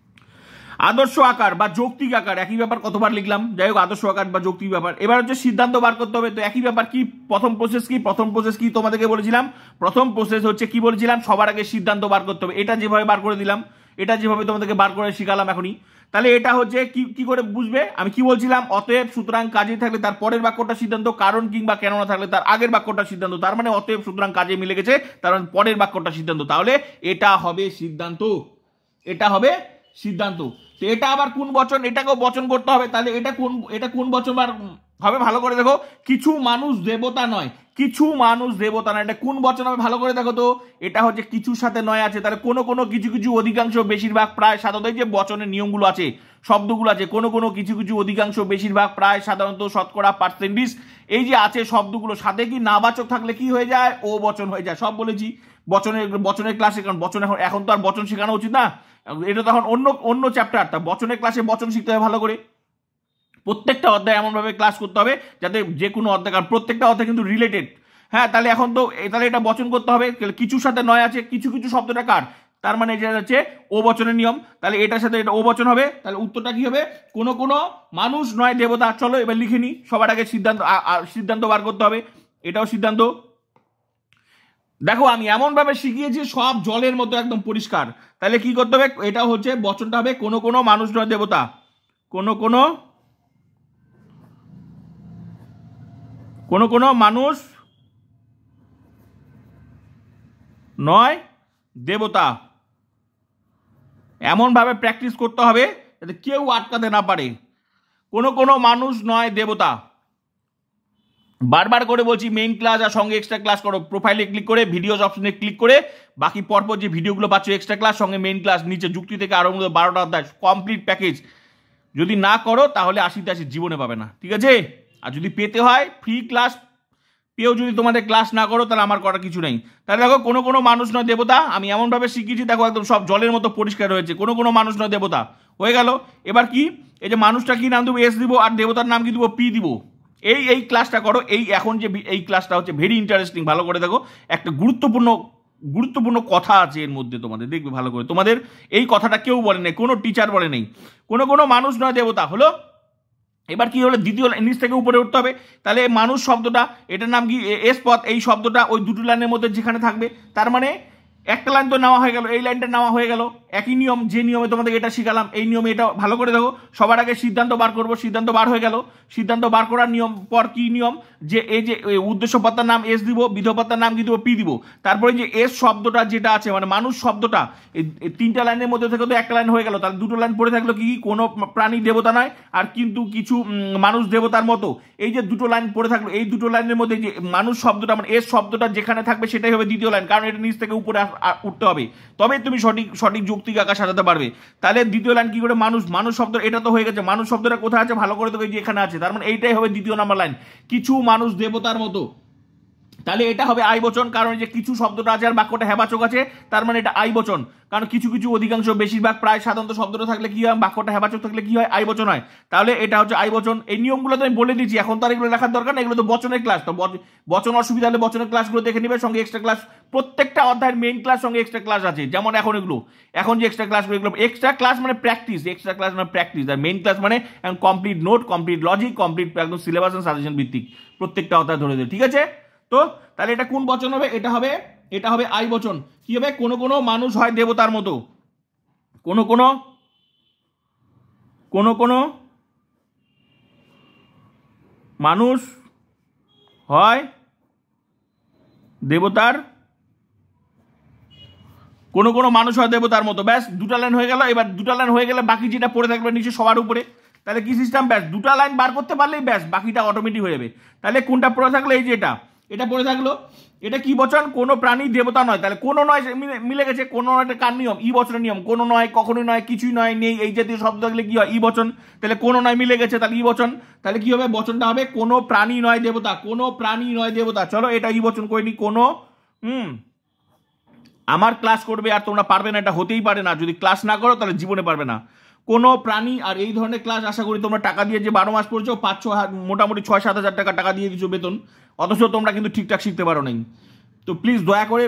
আদর্শ আকার বা যৌক্তিক আকার একই ব্যাপার, কতবার লিখলাম, যাই হোক আদর্শ আকার বা যৌক্তিক ব্যাপার। এবার হচ্ছে সিদ্ধান্ত বার করতে হবে। তো একই ব্যাপার কি, প্রথম প্রসেস কি তোমাদেরকে বলেছিলাম। প্রথম প্রসেস হচ্ছে কি বলেছিলাম, সবার আগে সিদ্ধান্ত বার করতে হবে। এটা যেভাবে বার করে দিলাম, এটা যেভাবে তোমাদেরকে বার করে শিখালাম এখনই। তাহলে এটা হচ্ছে কি করে বুঝবে, আমি কি বলছিলাম, অতএব সুতরাং কাজে থাকলে তার পরের বাক্যটা সিদ্ধান্ত, কারণ কিংবা কেন না থাকলে তার আগের বাক্যটা সিদ্ধান্ত। তার মানে অতএব সুতরাং কাজে মিলে গেছে, তার মানে পরের বাক্যটা সিদ্ধান্ত। তাহলে এটা হবে সিদ্ধান্ত, এটা হবে সিদ্ধান্ত। তো এটা আবার কোন বচন, এটাকেও বচন করতে হবে। তাহলে এটা কোন বচন হবে, ভালো করে দেখো। কিছু মানুষ দেবতা নয়, কিছু মানুষ দেবতা নয়, এটা কোন বচন হবে ভালো করে দেখো। তো এটা হচ্ছে কিছুর সাথে নয় আছে, তাহলে কোনো কিছু অধিকাংশ বেশিরভাগ প্রায় সাধারণত যে বচনের নিয়মগুলো আছে, শব্দগুলো আছে, কোনো কিছু অধিকাংশ বেশিরভাগ প্রায় সাধারণত শতকরা পার্সেন্টেজ, এই যে আছে শব্দগুলো, সাথে কি নাবাচক থাকলে কি হয়ে যায়, ও বচন হয়ে যায়। সব বলেছি বচনের ক্লাসে, কারণ বচন এখন তো আর বচন শেখানো উচিত না, এটা তখন অন্য চ্যাপ্টার। তা বচনের ক্লাসে বচন শিখতে হবে ভালো করে। প্রত্যেকটা অধ্যায় এমনভাবে ক্লাস করতে হবে যাতে যে কোনো অধ্যায়, কারণ প্রত্যেকটা অধ্যায় কিন্তু রিলেটেড। হ্যাঁ, তাহলে এখন তো তাহলে এটা বচন করতে হবে। কিছুর সাথে নয় আছে, কিছু শব্দটা কার, তার মানে এটা হচ্ছে ও বচনের নিয়ম। তাহলে এটার সাথে এটা ও বচন হবে। তাহলে উত্তরটা কি হবে, কোনো মানুষ নয় দেবতা। চলো এবার লিখে নি। সবার আগে সিদ্ধান্ত বার করতে হবে, এটাও সিদ্ধান্ত। দেখো আমি এমন ভাবে শিখিয়েছি সব জলের মতো একদম পরিষ্কার। তাহলে কি করতে হবে, এটা হচ্ছে বচনটা হবে কোনো মানুষ নয় দেবতা, কোনো মানুষ নয় দেবতা। এমন ভাবে প্র্যাকটিস করতে হবে যাতে কেউ আটকাতে না পারে। কোনো মানুষ নয় দেবতা। বারবার করে বলছি, মেইন ক্লাস আর সঙ্গে এক্সট্রা ক্লাস করো। প্রোফাইলে ক্লিক করে ভিডিওস অপশনে ক্লিক করে বাকি পরপর যে ভিডিওগুলো পাচ্ছ এক্সট্রা ক্লাস সঙ্গে মেইন ক্লাস, নিচে যুক্তি থেকে আরম্ভ 12টা অধ্যায় কমপ্লিট প্যাকেজ যদি না করো তাহলে 80 জীবনে পাবে না। ঠিক আছে, আর যদি পেতে হয় ফ্রি ক্লাস পেয়েও যদি তোমাদের ক্লাস না করো তাহলে আমার করার কিছু নেই। তাহলে দেখো কোনো কোনো মানুষ নয় দেবতা, আমি এমনভাবে শিখিয়েছি দেখো একদম সব জলের মতো পরিষ্কার হয়েছে। কোনো কোনো মানুষ নয় দেবতা হয়ে গেল। এবার কি এই যে মানুষটা কি নাম দেবো, এস দিব, আর দেবতার নাম কি দিব, পি দিব। এই ক্লাসটা করো। এখন যে এই ক্লাসটা হচ্ছে ভেরি ইন্টারেস্টিং, ভালো করে দেখো, একটা গুরুত্বপূর্ণ কথা আছে এর মধ্যে, তোমাদের দেখবে ভালো করে। তোমাদের এই কথাটা কেউ বলে নেই, কোনো টিচার বলে নেই। কোনো কোনো মানুষ নয় দেবতা হলো। এবার কি হলো, দ্বিতীয় নিচ থেকে উপরে উঠতে হবে। তাহলে মানুষ শব্দটা, এটার নাম কি, এস পথ, এই শব্দটা ওই দুটো লাইনের মধ্যে যেখানে থাকবে, তার মানে একটা লাইন তো নেওয়া হয়ে গেল, এই লাইনটা নেওয়া হয়ে গেল। একই নিয়ম, যে নিয়মে তোমাদের এটা শিখালাম এই নিয়মে এটা ভালো করে দেখো। সবার আগে সিদ্ধান্ত বার করবো, সিদ্ধান্ত বার হয়ে গেল। সিদ্ধান্ত বার করার নিয়ম পর কি নিয়ম, যে এই যে উদ্দেশ্য পত্তার নাম এস দিব, বিধপত্তার নাম কি দিব, পি দিব। তারপরে যে এস শব্দটা যেটা আছে মানে মানুষ শব্দটা, এই তিনটা লাইনের মধ্যে থেকে তো একটা লাইন হয়ে গেল, তাহলে দুটো লাইন পড়ে থাকলো কি, কোনো প্রাণী দেবতা নয় আর কিন্তু কিছু মানুষ দেবতার মতো। এই যে দুটো লাইন পড়ে থাকলো, এই দুটো লাইনের মধ্যে যে মানুষ শব্দটা মানে এস শব্দটা যেখানে থাকবে সেটাই হবে দ্বিতীয় লাইন, কারণ এটা নিচ থেকে উপরে উঠতে হবে, তবে তুমি সঠিক যৌক্তিক আকার সাজাতে পারবে। তাহলে দ্বিতীয় লাইন কি করে, মানুষ শব্দ, এটা তো হয়ে গেছে। মানুষ শব্দটা কোথায় আছে ভালো করে দেবে, যে এখানে আছে, তার মানে এইটাই হবে দ্বিতীয় নাম্বার লাইন, কিছু মানুষ দেবতার মতো। তাহলে এটা হবে আই বচন, কারণ যে কিছু শব্দটা আছে আর বাক্যটা হেবাচক আছে, তার মানে এটা আই বচন। কারণ কিছু কিছু, অধিকাংশ, বেশিরভাগ, প্রায়, সাধারণত শব্দটা থাকলে কি হয়, বাক্যটা হেবাচক থাকলে কি হয়, আই বচন হয়। তাহলে এটা হচ্ছে আই বচন। এই নিয়মগুলো তো আমি বলে দিচ্ছি, এখন তো আর এগুলো লেখার দরকার না, এগুলো তো বচনের ক্লাস। তো বচন অসুবিধা হলে বচনের ক্লাসগুলো দেখে নিবে, সঙ্গে এক্সট্রা ক্লাস, প্রত্যেকটা অধ্যায়ের মেইন ক্লাস সঙ্গে এক্সট্রা ক্লাস আছে। যেমন এখন যে এক্সট্রা ক্লাসগুলো, এগুলো এক্সট্রা ক্লাস মানে প্র্যাকটিস, এক্সট্রা ক্লাস মানে প্র্যাকটিস, আর মেইন ক্লাস মানে complete note, complete logic, complete একদম সিলেবাস এন্ড সাজেশন ভিত্তিক প্রত্যেকটা অধ্যায় ধরে দেবে, ঠিক আছে? তো তাহলে এটা কোন বচন হবে, এটা হবে আই বচন। কি হবে, কোনো কোনো মানুষ হয় দেবতার মতো, কোনো কোনো মানুষ হয় দেবতার, কোনো কোনো মানুষ হয় দেবতার মতো। ব্যাস দুটা লাইন হয়ে গেল। এবার দুটা লাইন হয়ে গেলে বাকি যেটা পড়ে থাকবে নিচে সবার উপরে, তাহলে কি সিস্টেম, ব্যাস দুটা লাইন বার করতে পারলেই ব্যাস বাকিটা অটোমেটিক হয়ে যাবে। তাহলে কোনটা পড়ে থাকলো, এই যে এটা পড়ে থাকলো, এটা কি বচন, কোনো প্রাণী দেবতা নয়। তাহলে কোনো নয় মিলে গেছে, কোনো নয়টা কার নিয়ম, ই বচনের নিয়ম, কোনো নয়, কখনোই নয়, কিছুই নয়, নেই, এই জাতীয় শব্দ থাকলে কি হয়, ই বচন। তাহলে কোনো নয় মিলে গেছে, তাহলে ই বচন। তাহলে কি হবে, বচনটা হবে কোনো প্রাণী নয় দেবতা, কোনো প্রাণী নয় দেবতা। চলো এটা ই বচন করে নি, কোনো আমার ক্লাস করবে আর তোমরা পারবে না, এটা হতেই পারে না। যদি ক্লাস না করো তাহলে জীবনে পারবে না। কোনো প্রাণী, আর এই ধরনের ক্লাস আশা করি তোমরা টাকা দিয়ে যে 12 মাস পড়ছো, 5-6 মোটামুটি 6-7 হাজার টাকা দিয়ে দিচ্ছ বেতন, অথচ তোমরা কিন্তু ঠিকঠাক শিখতে পারো নাই। তো প্লিজ দয়া করে,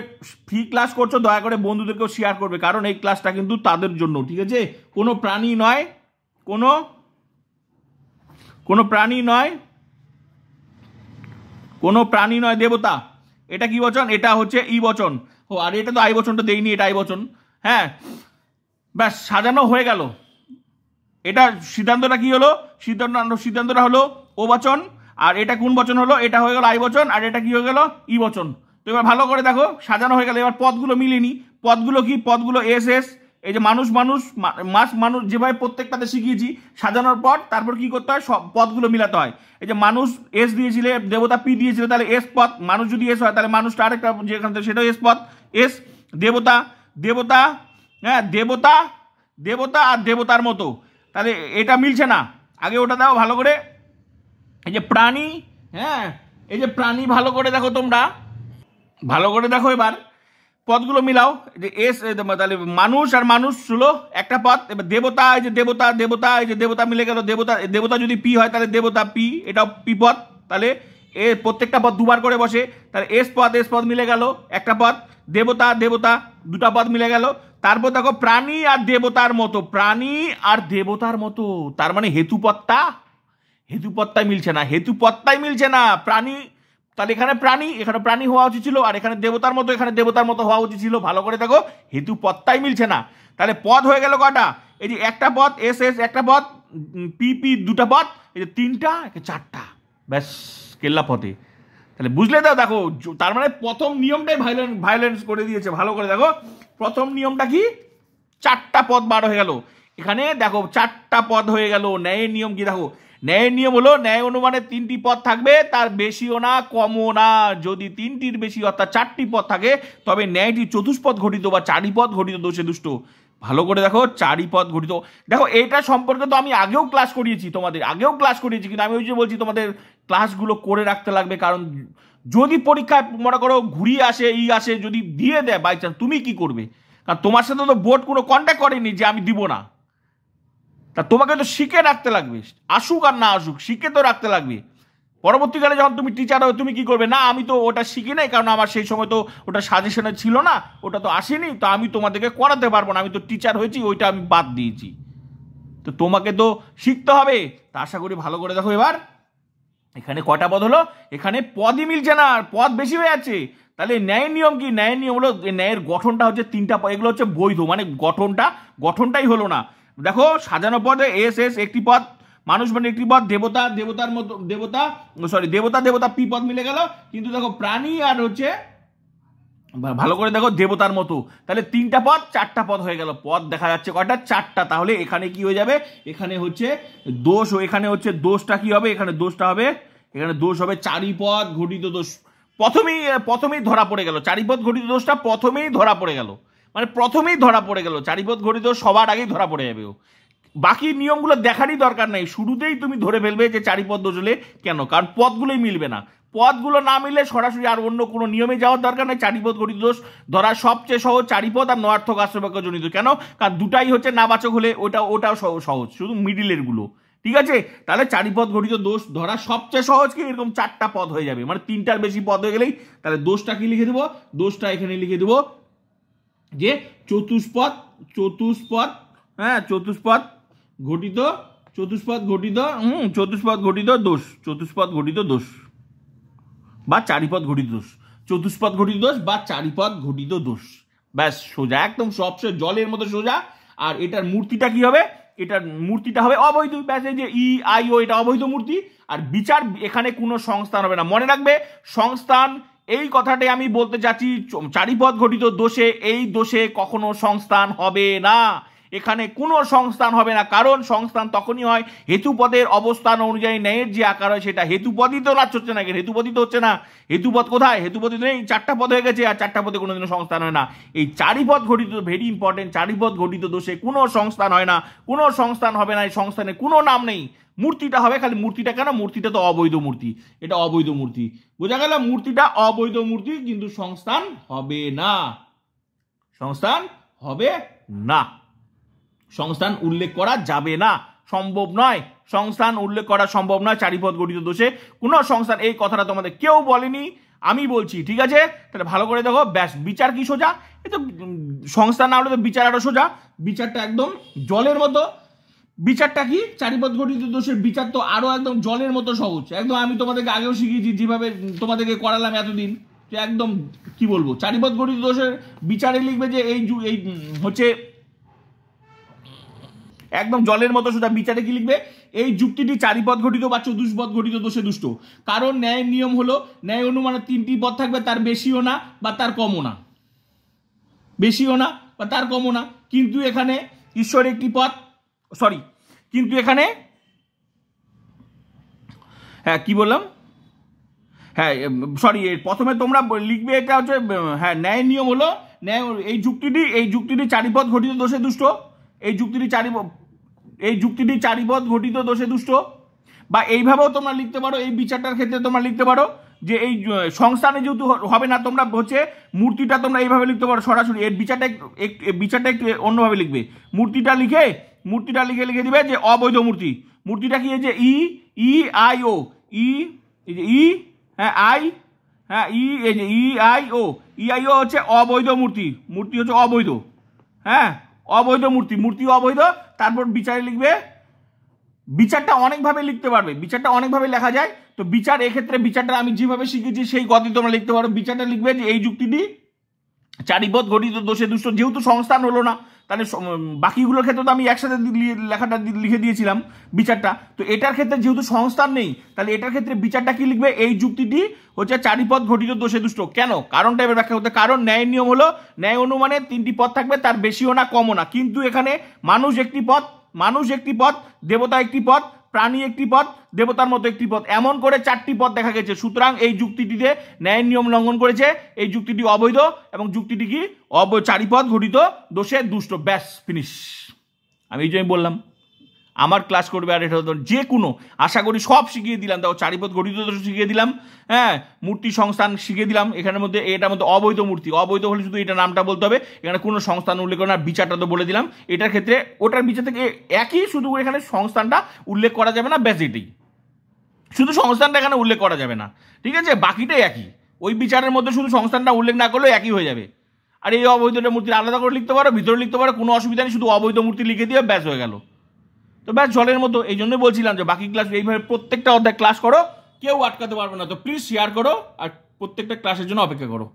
ফ্রি ক্লাস করছো, দয়া করে বন্ধুদেরকেও শেয়ার করবে, কারণ এই ক্লাসটা কিন্তু তাদের জন্য, ঠিক আছে? কোনো প্রাণী নয়, কোনো প্রাণী নয় দেবতা। এটা কি বচন, এটা হচ্ছে ই বচন। ও আর এটা তো আই বচনটা দেইনি, এটা আই বচন। হ্যাঁ, ব্যাস সাজানো হয়ে গেল। এটা সিদ্ধান্তটা কি হলো, সিদ্ধান্তটা হলো ও বচন, আর এটা কোন বচন হলো, এটা হয়ে গেল আই বচন, আর এটা কি হয়ে গেল, ই বচন। তো এবার ভালো করে দেখো, সাজানো হয়ে গেল। এবার পদগুলো মিলিনি, পদগুলো কি, পদগুলো এস, এই যে মানুষ যেভাবে প্রত্যেকটাতে শিখিয়েছি, সাজানোর পর তারপর কি করতে হয়, সব পদগুলো মিলাতে হয়। এই যে মানুষ এস দিয়েছিলে, দেবতা পি দিয়েছিলে, তাহলে এস পদ, মানুষ যদি এস হয় তাহলে মানুষটা আরেকটা যেখান থেকে সেটাও এস পদ, এস দেবতা, হ্যাঁ দেবতা আর দেবতার মতো। তাহলে এটা মিলছে না, আগে ওটা দাও ভালো করে। এই যে প্রাণী, হ্যাঁ এই যে প্রাণী, ভালো করে দেখো তোমরা, ভালো করে দেখো। এবার পদগুলো মিলাও, যে এস, তাহলে মানুষ আর মানুষ হলো একটা পদ। এবার দেবতা, এই যে দেবতা মিলে গেল, দেবতা যদি পি হয় তাহলে দেবতা পি, এটাও পি পদ। তাহলে প্রত্যেকটা পদ দুবার করে বসে, তাহলে এস পদ মিলে গেল একটা পদ, দেবতা দুটা পদ মিলে গেল। তারপর দেখো প্রাণী আর দেবতার মতো, তার মানে হেতুপত্তাই মিলছে না, প্রাণী, তাহলে এখানে প্রাণী হওয়া উচিত ছিল, আর এখানে দেবতার মতো হওয়া উচিত ছিল। ভালো করে দেখো, হেতুপত্তাই মিলছে না। তাহলে পদ হয়ে গেল কটা, এই যে একটা পদ, এস একটা পদ, পি দুটা পদ, এই যে 3টা 4টা, ব্যাস কেল্লা পথে। তাহলে বুঝলে তো, দেখো তার মানে প্রথম নিয়মটাই ভায়োলেন্স করে দিয়েছে। ভালো করে দেখো, প্রথম নিয়মটা কি, 4টা পদ বার হয়ে গেল। এখানে দেখো 4টা পদ হয়ে গেল। ন্যায়ের নিয়ম কি দেখো, ন্যায়ের নিয়ম হলো ন্যায় অনুমানে 3টি পদ থাকবে, তার বেশিও না কমও না। যদি 3টির বেশি অর্থাৎ 4টি পদ থাকে তবে ন্যায়টি চতুষ্পদ ঘটিত বা চারিপদ ঘটিত দোষে দুষ্ট। ভালো করে দেখো, চারিপদ ঘটিত। দেখো এটা সম্পর্কে তো আমি আগেও ক্লাস করিয়েছি, তোমাদের আগেও ক্লাস করিয়েছি, কিন্তু আমি ওই যে বলছি তোমাদের ক্লাসগুলো করে রাখতে লাগবে। কারণ যদি পরীক্ষায় মনে করো ঘুরিয়ে আসে আসে যদি দিয়ে দেয় বাই চান্স, তুমি কি করবে? কারণ তোমার সাথে তো বোর্ড কোনো কন্ট্যাক্ট করেনি যে আমি দিব না। তা তোমাকে তো শিখে রাখতে লাগবে, আসুক আর না আসুক শিখে তো রাখতে লাগবে। পরবর্তীকালে যখন তুমি টিচার হবে তুমি কি করবে? না আমি তো ওটা শিখি নাই, কারণ আমার সেই সময় তো ওটা সাজেশনে ছিল না, ওটা তো আসেনি, তো আমি তোমাদেরকে করাতে পারবো না, আমি তো টিচার হয়েছি, ওইটা আমি বাদ দিয়েছি। তো তোমাকে তো শিখতে হবে। তা আশা করি ভালো করে দেখো। এবার এখানে কটা পদ হলো? এখানে পদই মিলছে না, পদ বেশি হয়ে যাচ্ছে। তাহলে ন্যায়ের নিয়ম কি? ন্যায়ের নিয়ম হলো ন্যায়ের গঠনটা হচ্ছে 3টা পদ, এগুলো হচ্ছে বৈধ, মানে গঠনটাই হলো না। দেখো সাজানো পদে এস একটি পদ, মানুষ মানে একটি পদ, দেবতা দেবতার মতো দেবতা পি পদ মিলে গেল। কিন্তু দেখো প্রাণী আর হচ্ছে ভালো করে দেখো দেবতার মতো, তাহলে 3টা পদ 4টা পদ হয়ে গেল। পদ দেখা যাচ্ছে কয়টা? 4টা। তাহলে এখানে কি হয়ে যাবে? এখানে হচ্ছে দোষ, এখানে হচ্ছে দোষটা কি হবে? এখানে দোষটা হবে, এখানে দোষ হবে চারিপদ ঘটিত দোষ। প্রথমেই ধরা পড়ে গেল, চারিপদ ঘটিত দোষটা প্রথমেই ধরা পড়ে গেল, মানে প্রথমেই ধরা পড়ে গেল। চারিপদ ঘটিত সবার আগেই ধরা পড়ে যাবে। বাকি নিয়মগুলো দেখারই দরকার নেই, শুরুতেই তুমি ধরে ফেলবে যে চারিপদ দোষ হলে কেন, কারণ পদগুলোই মিলবে না। পদগুলো না মিললে সরাসরি আর অন্য কোনো নিয়মে যাওয়ার দরকার নেই। চারিপদ ঘটিত দোষ ধরা সবচেয়ে সহজ চারিপদ আর নয়ার্থক আশ্রবাক্য জনিত। কেন? কারণ দুটাই হচ্ছে নাবাচক হলে ওটাও সহজ, শুধু মিডিলের গুলো। ঠিক আছে, তাহলে চারিপদ ঘটিত দোষ ধরা সবচেয়ে সহজ কি? এরকম 4টা পদ হয়ে যাবে, মানে 3টার বেশি পদ হয়ে গেলেই। তাহলে দোষটা কি লিখে দেবো? দোষটা এখানে লিখে দেবো যে চতুষ্পদ হ্যাঁ চতুষ্পদ ঘটিত দোষ বা চারিপদ ঘটিত দোষ, চতুষ্পদ ঘটিত দোষ বা চারিপদ ঘটিত দোষ। ব্যাস, সোজা, একদম সবচেয়ে জলের মতো সোজা। আর এটার মূর্তিটা কি হবে? এটার মূর্তিটা হবে অবৈধ। ব্যাস, এই যে ও এটা অবৈধ মূর্তি। আর বিচার এখানে কোনো সংস্থান হবে না। মনে রাখবে সংস্থান, এই কথাটাই আমি বলতে চাচ্ছি। চারিপদ ঘটিত দোষে এই দোষে কখনো সংস্থান হবে না, এখানে কোনো সংস্থান হবে না। কারণ সংস্থান তখনই হয় হেতুপদের অবস্থান অনুযায়ী ন্যায়ের যে আকার হয় সেটা। হেতুপদই তো লাচ হচ্ছে না, হেতুপদই তো হচ্ছে না। হেতুপদ কোথায়? হেতুপদই নেই, 4টা পদ হয়ে গেছে, আর 4টা পদে কোনোদিনও সংস্থান হয় না। এই চারিপদ ঘটিত, ভেরি ইম্পর্টেন্ট, চারিপদ ঘটিত দোষে কোনো সংস্থান হয় না, কোনো সংস্থান হবে না। এই সংস্থানে কোনো নাম নেই, মূর্তিটা হবে। খালি মূর্তিটা কেন? মূর্তিটা তো অবৈধ মূর্তি, এটা অবৈধ মূর্তি, বোঝা গেল? মূর্তিটা অবৈধ মূর্তি, কিন্তু সংস্থান হবে না, সংস্থান হবে না, সংস্থান উল্লেখ করা যাবে না, সম্ভব নয়। সংস্থান উল্লেখ করা সম্ভব নয় চারিপদ গঠিত দোষে, কোনো সংস্থান। এই কথাটা তোমাদের কেউ বলেনি, আমি বলছি। ঠিক আছে, তাহলে ভালো করে দেখো। ব্যাস, বিচার কি সোজা? এই তো সংস্থান না হলে তো বিচার আরো সোজা। বিচারটা একদম জলের মতো। বিচারটা কি? চারিপদ গঠিত দোষের বিচার তো আরো একদম জলের মতো সহজ। একদম আমি তোমাদেরকে আগেও শিখিয়েছি, যেভাবে তোমাদেরকে করালাম এতদিন, যে একদম কি বলবো, চারিপদ গঠিত দোষের বিচারে লিখবে যে এই হচ্ছে একদম জলের মতো সোজা। বিচারে কি লিখবে? এই যুক্তিটি চারিপদ ঘটিত বা চতুষ্পদ ঘটিত দোষে দুষ্ট। কারণ ন্যায়ের নিয়ম হলো ন্যায় অনুমানে 3টি পদ থাকবে, তার বেশিও না বা তার কমও না, বেশিও না বা তার কমও না। কিন্তু এখানে ঈশ্বর একটি পদ, কিন্তু এখানে কি বললাম? প্রথমে তোমরা লিখবে এটা হচ্ছে ন্যায়ের নিয়ম হলো এই যুক্তিটি চারিপদ ঘটিত দোষে দুষ্ট। এই যুক্তিটি চারিপদ ঘটিত দোষে দুষ্ট। বা এইভাবেও তোমরা লিখতে পারো, এই বিচারটার ক্ষেত্রে তোমরা লিখতে পারো যে এই সংস্থানে যেহেতু হবে না, তোমরা হচ্ছে মূর্তিটা তোমরা এইভাবে লিখতে পারো সরাসরি। এর বিচারটা একটু অন্যভাবে লিখবে। মূর্তিটা লিখে দিবে যে অবৈধ মূর্তি। মূর্তিটা কি? এই যে আই ও হচ্ছে অবৈধ মূর্তি, হচ্ছে অবৈধ। অবৈধ মূর্তি অবৈধ। তারপর বিচারে লিখবে। বিচারটা অনেকভাবে লিখতে পারবে, বিচারটা অনেকভাবে লেখা যায়। তো বিচার, এক্ষেত্রে বিচারটা আমি যেভাবে শিখেছি সেই কথাই তোমরা লিখতে পারো। বিচারটা লিখবে যে এই যুক্তিটি চারিপদ ঘটিত দোষে দুষ্ট। যেহেতু সংস্থান হলো না, তাহলে বাকিগুলোর ক্ষেত্রে তো আমি একসাথে লেখাটা লিখে দিয়েছিলাম বিচারটা। তো এটার ক্ষেত্রে যেহেতু সংস্থান নেই, তাহলে এটার ক্ষেত্রে বিচারটা কি লিখবে? এই যুক্তিটি হচ্ছে চারিপদ ঘটিত দোষে দুষ্ট। কেন? কারণটা এবার ব্যাখ্যা করতে। কারণ ন্যায়ের নিয়ম হলো ন্যায় অনুমানে 3টি পদ থাকবে, তার বেশিও না কমও না। কিন্তু এখানে মানুষ একটি পদ, দেবতা একটি পদ, প্রাণী একটি পদ, দেবতার মতো একটি পদ, এমন করে 4টি পদ দেখা গেছে। সুতরাং এই যুক্তিটিতে ন্যায়ের নিয়ম লঙ্ঘন করেছে, এই যুক্তিটি অবৈধ এবং যুক্তিটি কি 4টি পদ ঘটিত দোষে দুষ্ট। ব্যাস, ফিনিশ। আমি এই জন্যই বললাম আমার ক্লাস করবে, আর এটা যে কোনো আশা করি সব শিখিয়ে দিলাম। তাও 4টি পদ ঘটিত দোষ শিখিয়ে দিলাম, হ্যাঁ, মূর্তি সংস্থান শিখিয়ে দিলাম। এখানের মধ্যে এটার মধ্যে অবৈধ মূর্তি, অবৈধ হলে শুধু এটা নামটা বলতে হবে, এখানে কোনো সংস্থান উল্লেখ করে না। বিচারটা তো বলে দিলাম, এটার ক্ষেত্রে ওটার বিচার থেকে একই, শুধু এখানে সংস্থানটা উল্লেখ করা যাবে না, ব্যাস এটাই, শুধু সংস্থানটা এখানে উল্লেখ করা যাবে না, ঠিক আছে? বাকিটাই একই, ওই বিচারের মধ্যে শুধু সংস্থানটা উল্লেখ না করলেও একই হয়ে যাবে। আর এই অবৈধটা মূর্তি আলাদা করে লিখতে পারো, ভিতরে লিখতে পারো, কোনো অসুবিধা নেই, শুধু অবৈধ মূর্তি লিখে দিয়ে ব্যাস হয়ে গেল। তো ব্যাস জলের মতো। এই জন্যই বলছিলাম যে বাকি ক্লাস এইভাবে প্রত্যেকটা অধ্যায় ক্লাস করো, কেউ আটকাতে পারবে না। তো প্লিজ শেয়ার করো আর প্রত্যেকটা ক্লাসের জন্য অপেক্ষা করো।